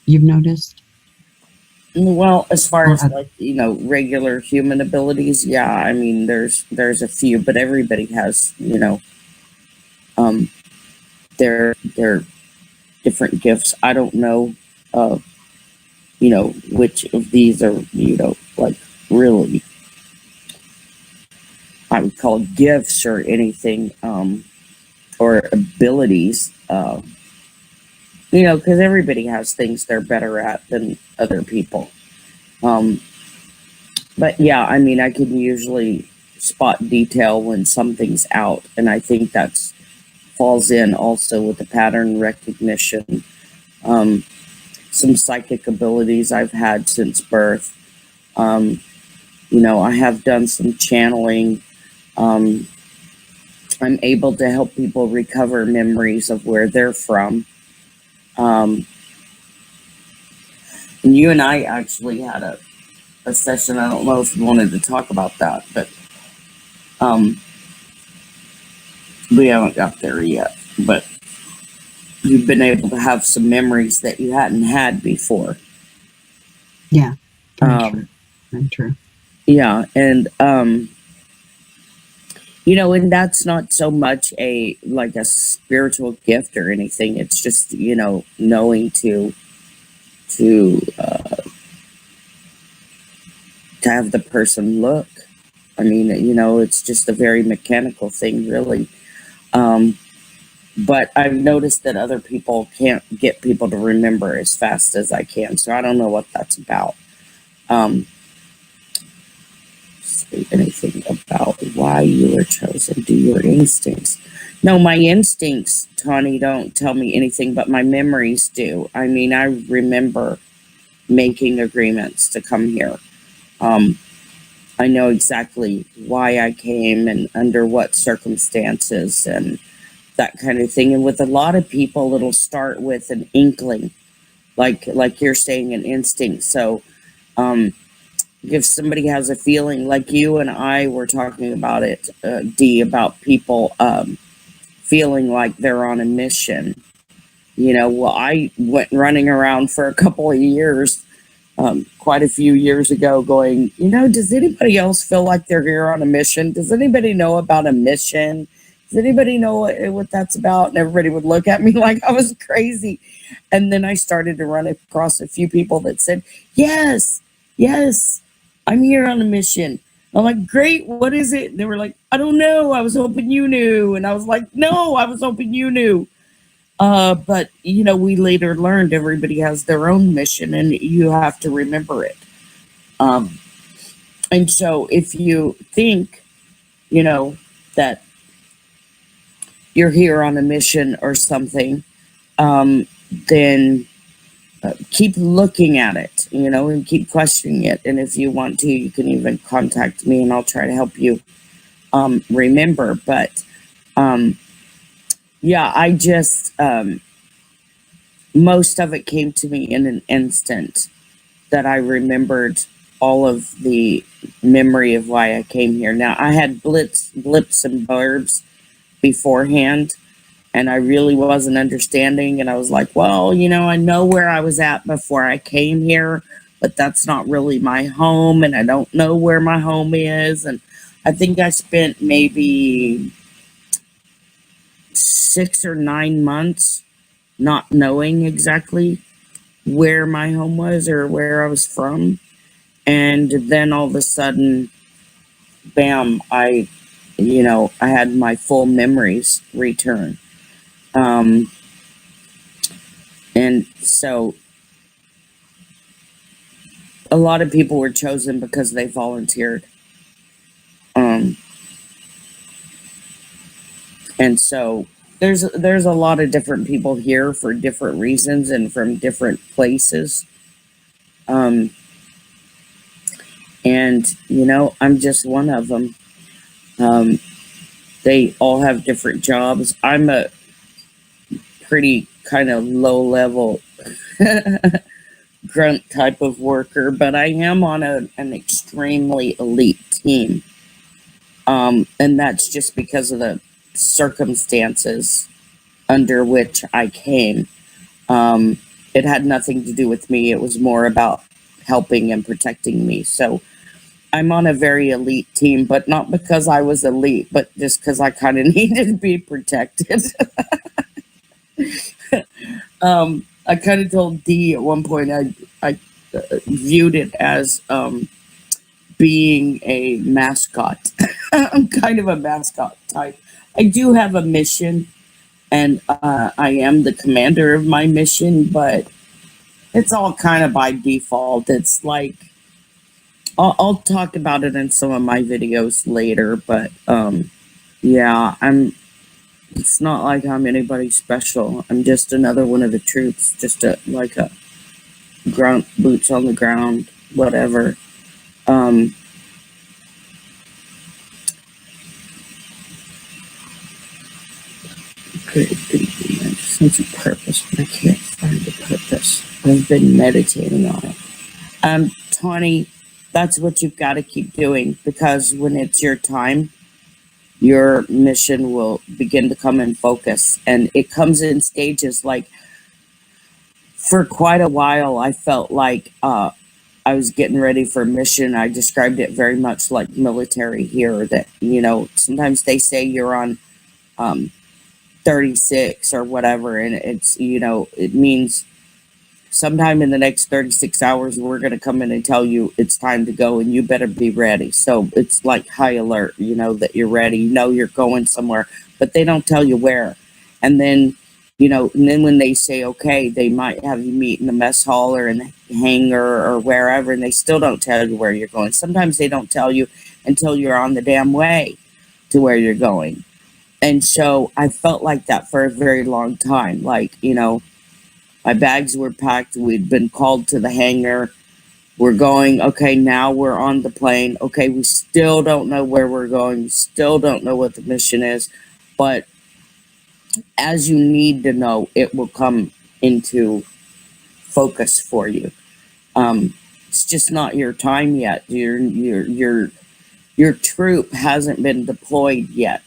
you've noticed? Well, as far as like, regular human abilities, yeah, there's a few, but everybody has, their different gifts. I don't know, which of these are, like really, I would call gifts or anything, or abilities, because everybody has things they're better at than other people. But yeah, I can usually spot detail when something's out, and I think that's falls in also with the pattern recognition. Some psychic abilities I've had since birth. I have done some channeling. I'm able to help people recover memories of where they're from. And you and I actually had a session. I don't know if you wanted to talk about that, but we haven't got there yet. But you've been able to have some memories that you hadn't had before. Yeah, very true. Yeah, and and that's not so much a spiritual gift or anything. It's just knowing to have the person look. It's just a very mechanical thing, really. But I've noticed that other people can't get people to remember as fast as I can. So I don't know what that's about. Say anything about why you were chosen. Do your instincts. No, my instincts, Tawny, don't tell me anything, but my memories do. I mean, I remember making agreements to come here. I know exactly why I came and under what circumstances and that kind of thing. And with a lot of people, it'll start with an inkling, like you're saying, an instinct. So if somebody has a feeling, like you and I were talking about it, Dee, about people feeling like they're on a mission. Well, I went running around for a couple of years, quite a few years ago, going, does anybody else feel like they're here on a mission? Does anybody know about a mission? Does anybody know what that's about? And everybody would look at me like I was crazy. And then I started to run across a few people that said, yes, I'm here on a mission. I'm like, great, what is it? And they were like, I don't know. I was hoping you knew. And I was like, no, I was hoping you knew. But, we later learned everybody has their own mission and you have to remember it. And so if you think, that you're here on a mission or something, then keep looking at it, and keep questioning it. And if you want to, you can even contact me and I'll try to help you remember. But yeah, I just, most of it came to me in an instant that I remembered all of the memory of why I came here. Now, I had blips and blurbs beforehand, and I really wasn't understanding. And I was like, well, I know where I was at before I came here, but that's not really my home, and I don't know where my home is. And I think I spent maybe 6 or 9 months not knowing exactly where my home was or where I was from. And then all of a sudden, bam, I had my full memories return. And so a lot of people were chosen because they volunteered. And so there's a lot of different people here for different reasons and from different places. And I'm just one of them. They all have different jobs. I'm a pretty kind of low level grunt type of worker, but I am on an extremely elite team. And that's just because of the circumstances under which I came. It had nothing to do with me. It was more about helping and protecting me. So I'm on a very elite team, but not because I was elite, but just because I kind of needed to be protected. I kind of told Dee at one point, I viewed it as being a mascot. I'm kind of a mascot type. I do have a mission, and I am the commander of my mission, but it's all kind of by default. It's like, I'll talk about it in some of my videos later, but yeah, it's not like I'm anybody special. I'm just another one of the troops, just like a grunt, boots on the ground, whatever. Good thinking, I just sense a purpose, but I can't find the purpose. I've been meditating on it. Tawny, that's what you've got to keep doing, because when it's your time, your mission will begin to come in focus, and it comes in stages. Like, for quite a while, I felt like I was getting ready for a mission. I described it very much like military here, that, sometimes they say you're on 36 or whatever, and it's, it means sometime in the next 36 hours, we're going to come in and tell you it's time to go and you better be ready. So it's like high alert, you know, that you're ready, you know, you're going somewhere, but they don't tell you where. And then, you know, and then when they say, okay, they might have you meet in the mess hall or in the hangar or wherever, and they still don't tell you where you're going. Sometimes they don't tell you until you're on the damn way to where you're going. And so I felt like that for a very long time. Like, you know, my bags were packed. We'd been called to the hangar. We're going, okay, now we're on the plane. Okay, we still don't know where we're going. We still don't know what the mission is. But as you need to know, it will come into focus for you. It's just not your time yet. Your troop hasn't been deployed yet.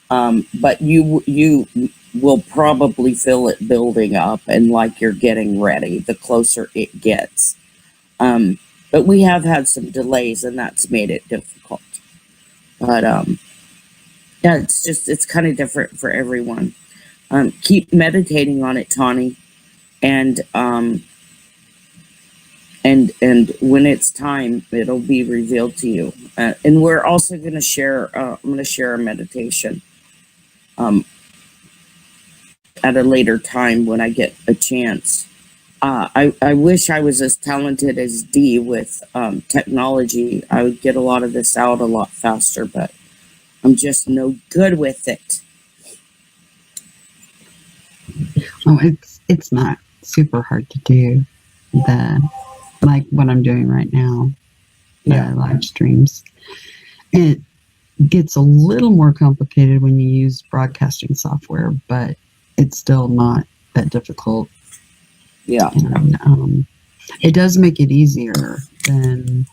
But you will probably feel it building up and like you're getting ready the closer it gets. But we have had some delays and that's made it difficult. But yeah, it's kind of different for everyone. Keep meditating on it, Tawny, and when it's time, it'll be revealed to you. And we're also going to share. I'm going to share a meditation at a later time when I get a chance. I wish I was as talented as Dee with technology. I would get a lot of this out a lot faster, but I'm just no good with it. Oh, it's not super hard to do. Like what I'm doing right now, the live streams. It gets a little more complicated when you use broadcasting software, but it's still not that difficult. Yeah. And, it does make it easier than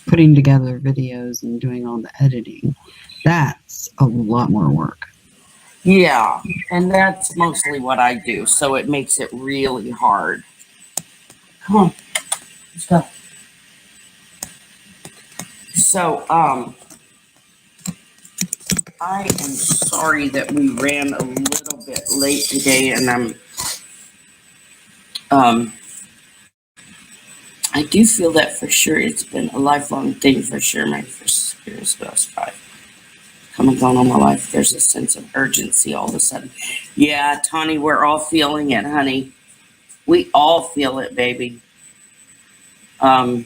putting together videos and doing all the editing. That's a lot more work. Yeah, and that's mostly what I do, so it makes it really hard. Come on, let's go. So, I am sorry that we ran a little bit late today, and I do feel that for sure. It's been a lifelong thing for sure. My first experience was 5. Come and gone all my life. There's a sense of urgency all of a sudden. Yeah, Tawny, we're all feeling it, honey. We all feel it, baby. But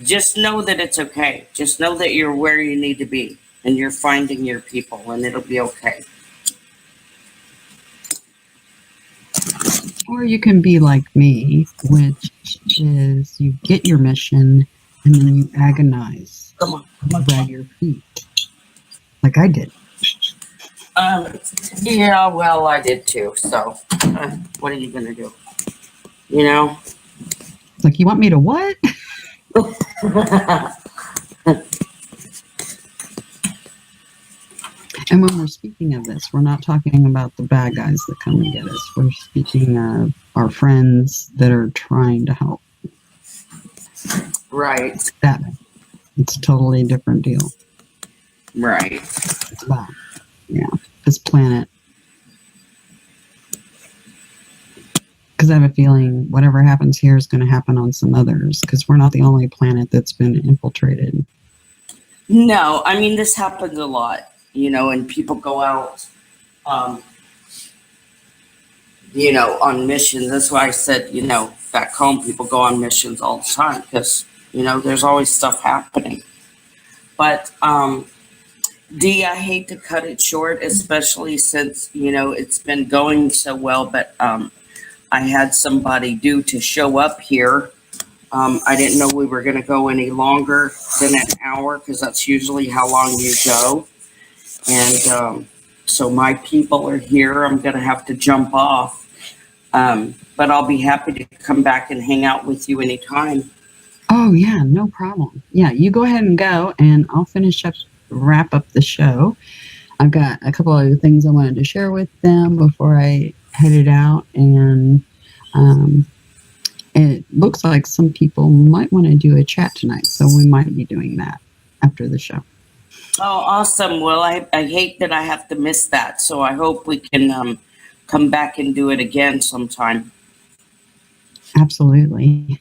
just know that it's okay. Just know that you're where you need to be and you're finding your people and it'll be okay. Or you can be like me, which is you get your mission and then you agonize. Come on. Drag your feet. Like I did. Yeah, well, I did too. So what are you going to do? You know? Like, you want me to what? And when we're speaking of this, we're not talking about the bad guys that come and get us. We're speaking of our friends that are trying to help. Right. It's a totally different deal. Right. It's about, this planet. Because I have a feeling whatever happens here is going to happen on some others, because we're not the only planet that's been infiltrated. No, I mean, this happens a lot, and people go out, on missions. That's why I said, back home, people go on missions all the time because, there's always stuff happening. But, Dee, I hate to cut it short, especially since, it's been going so well, but, I had somebody due to show up here. I didn't know we were going to go any longer than an hour because that's usually how long you go. And so my people are here. I'm going to have to jump off. But I'll be happy to come back and hang out with you anytime. Oh, yeah, no problem. Yeah, you go ahead and go, and I'll wrap up the show. I've got a couple other things I wanted to share with them before I headed out, and it looks like some people might want to do a chat tonight, so we might be doing that after the show. Oh, awesome. Well, I hate that I have to miss that, so I hope we can come back and do it again sometime. Absolutely.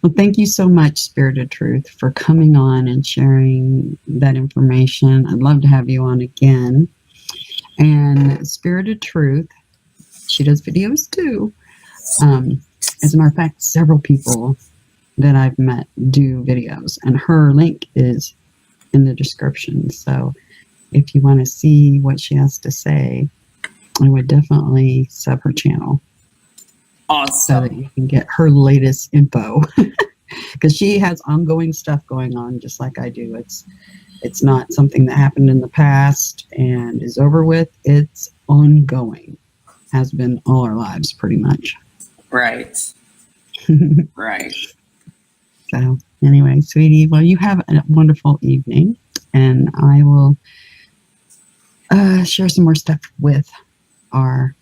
Well, thank you so much, Spirit of Truth, for coming on and sharing that information. I'd love to have you on again. And Spirit of Truth, she does videos too. As a matter of fact, several people that I've met do videos, and her link is in the description. So if you want to see what she has to say, I would definitely sub her channel. Awesome. So that you can get her latest info. Because she has ongoing stuff going on just like I do. It's not something that happened in the past and is over with. It's ongoing. Has been all our lives pretty much. Right. Right. So anyway, sweetie, well, you have a wonderful evening, and I will share some more stuff with our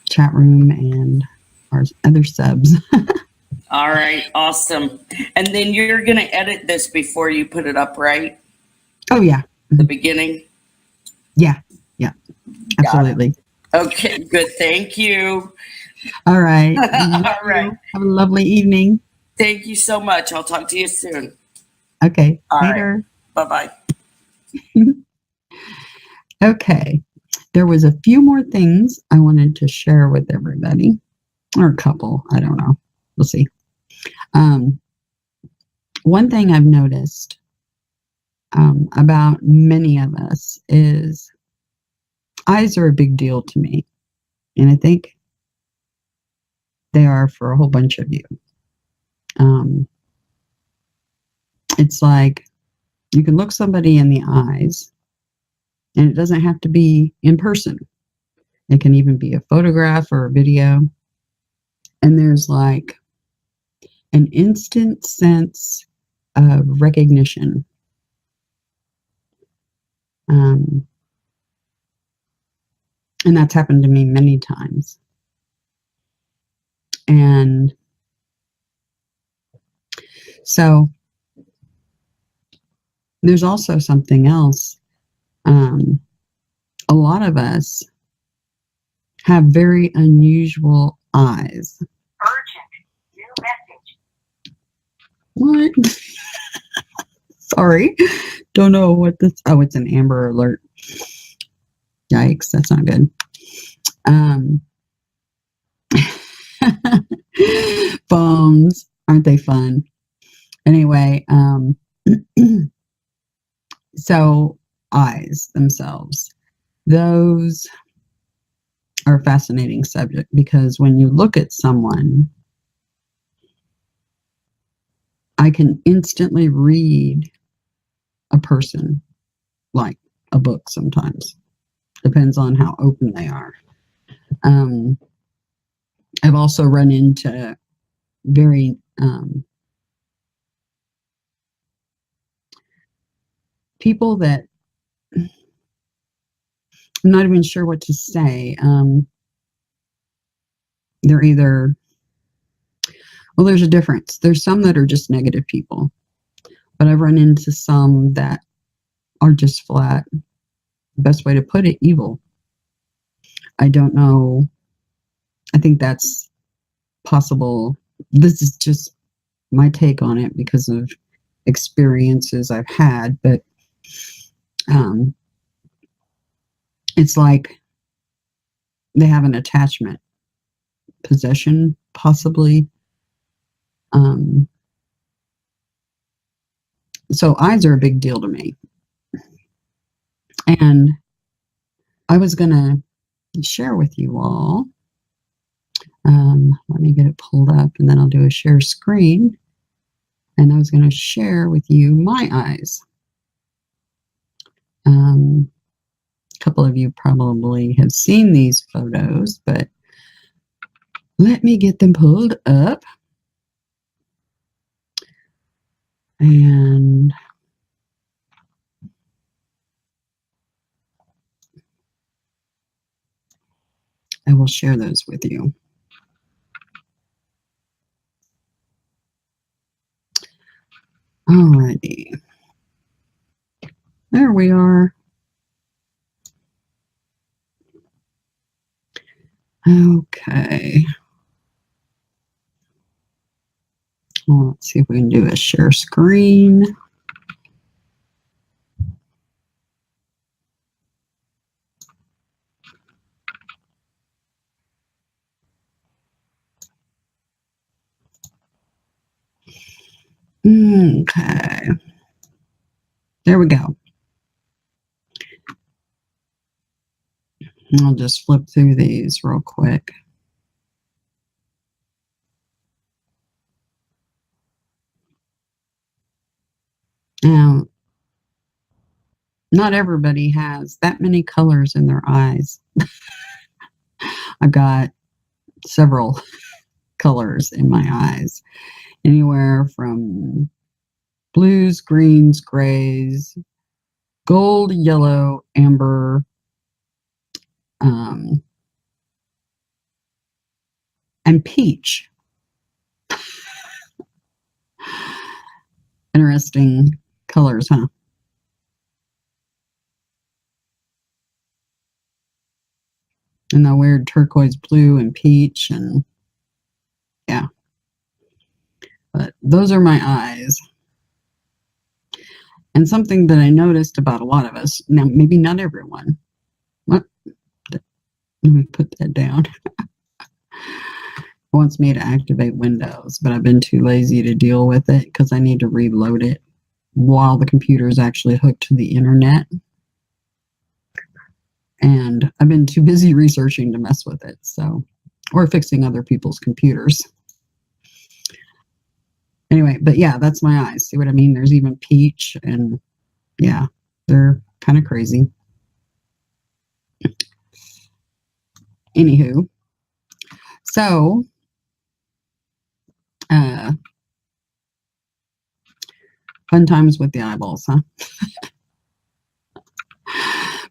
chat room and our other subs. All right. Awesome. And then you're going to edit this before you put it up, right? Oh, yeah. The beginning? Yeah. Yeah. Absolutely. Okay. Good. Thank you. All right. All right. Have a lovely evening. Thank you so much. I'll talk to you soon. Okay. All later. Right. Bye-bye. Okay. There was a few more things I wanted to share with everybody, or a couple. I don't know. We'll see. One thing I've noticed about many of us is eyes are a big deal to me. And I think they are for a whole bunch of you. It's like you can look somebody in the eyes, and it doesn't have to be in person. It can even be a photograph or a video. And there's like an instant sense of recognition. And that's happened to me many times. And so there's also something else. A lot of us have very unusual eyes. Urgent new message. What? Sorry. Don't know what this. Oh, it's an Amber Alert. Yikes. That's not good. Phones. Aren't they fun? Anyway, so eyes themselves. Those are a fascinating subject because when you look at someone, I can instantly read a person like a book sometimes. Depends on how open they are. I've also run into very people that I'm not even sure what to say. They're either, well, there's a difference. There's some that are just negative people, but I've run into some that are just flat, best way to put it, evil. I don't know. I think that's possible. This is just my take on it because of experiences I've had, but it's like they have an attachment, possession, possibly. So eyes are a big deal to me. And I was going to share with you all. Let me get it pulled up and then I'll do a share screen. And I was going to share with you my eyes. A couple of you probably have seen these photos, but let me get them pulled up. And I will share those with you. Alrighty. There we are. Okay. Well, let's see if we can do a share screen. Okay. There we go. I'll just flip through these real quick. Now, not everybody has that many colors in their eyes. I've got several colors in my eyes, anywhere from blues, greens, grays, gold, yellow, amber, and peach. Interesting colors, huh? And the weird turquoise blue and peach, and yeah. But those are my eyes. And something that I noticed about a lot of us, now maybe not everyone. What? Let me put that down. It wants me to activate Windows, but I've been too lazy to deal with it because I need to reload it while the computer is actually hooked to the internet. And I've been too busy researching to mess with it, so, or fixing other people's computers. Anyway, but yeah, that's my eyes. See what I mean? There's even peach, and yeah, they're kind of crazy. Anywho, so fun times with the eyeballs, huh?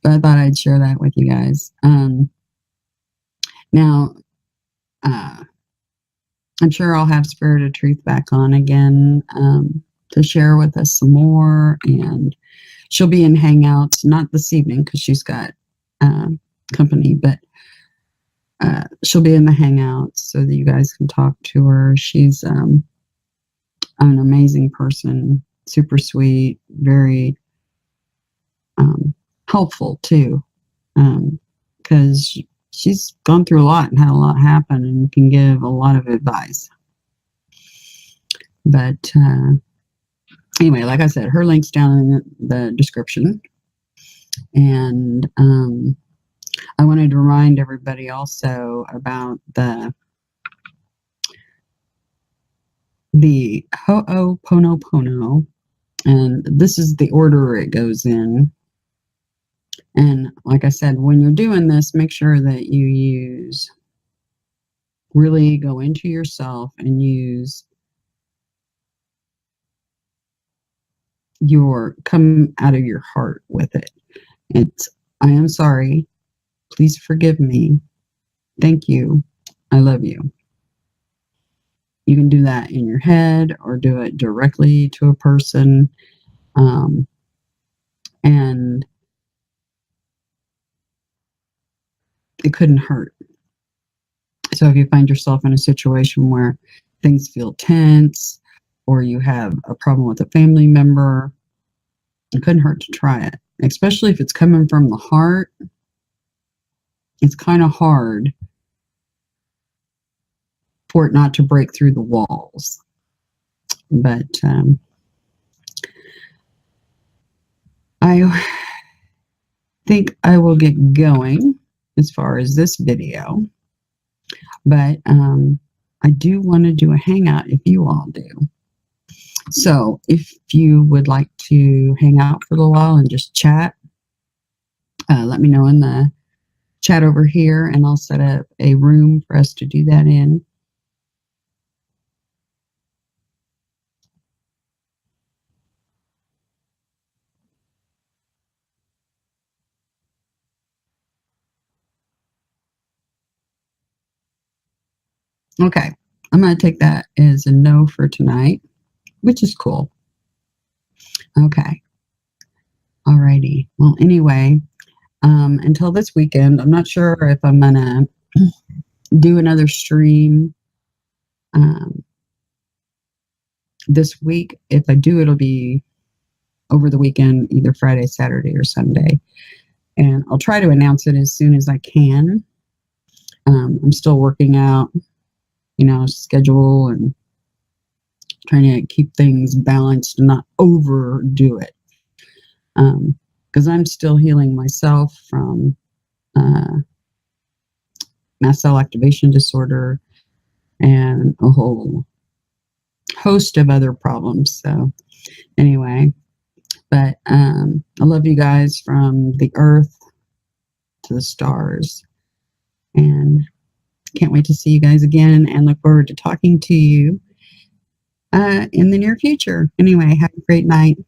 But I thought I'd share that with you guys. Now, I'm sure I'll have Spirit of Truth back on again to share with us some more, and she'll be in Hangouts, not this evening because she's got company, but she'll be in the Hangouts so that you guys can talk to her. She's an amazing person, super sweet, very helpful too, because she's gone through a lot and had a lot happen and can give a lot of advice. But anyway, like I said, her link's down in the description. And I wanted to remind everybody also about the Ho'oponopono, and this is the order it goes in. And like I said, when you're doing this, make sure that you really go into yourself and use come out of your heart with it. It's, I am sorry. Please forgive me. Thank you. I love you. You can do that in your head or do it directly to a person. And it couldn't hurt. So if you find yourself in a situation where things feel tense or you have a problem with a family member, it couldn't hurt to try it, especially if it's coming from the heart. It's kind of hard for it not to break through the walls. But I think I will get going as far as this video. But I do want to do a hangout if you all do. So if you would like to hang out for a little while and just chat, let me know in the chat over here, and I'll set up a room for us to do that in. Okay, I'm going to take that as a no for tonight, which is cool. Okay. Alrighty. Well, anyway, until this weekend, I'm not sure if I'm going to do another stream this week. If I do, it'll be over the weekend, either Friday, Saturday, or Sunday. And I'll try to announce it as soon as I can. I'm still working out, schedule and trying to keep things balanced and not overdo it. Because I'm still healing myself from mast cell activation disorder and a whole host of other problems. So anyway, but I love you guys from the earth to the stars, and can't wait to see you guys again and look forward to talking to you in the near future. Anyway, have a great night.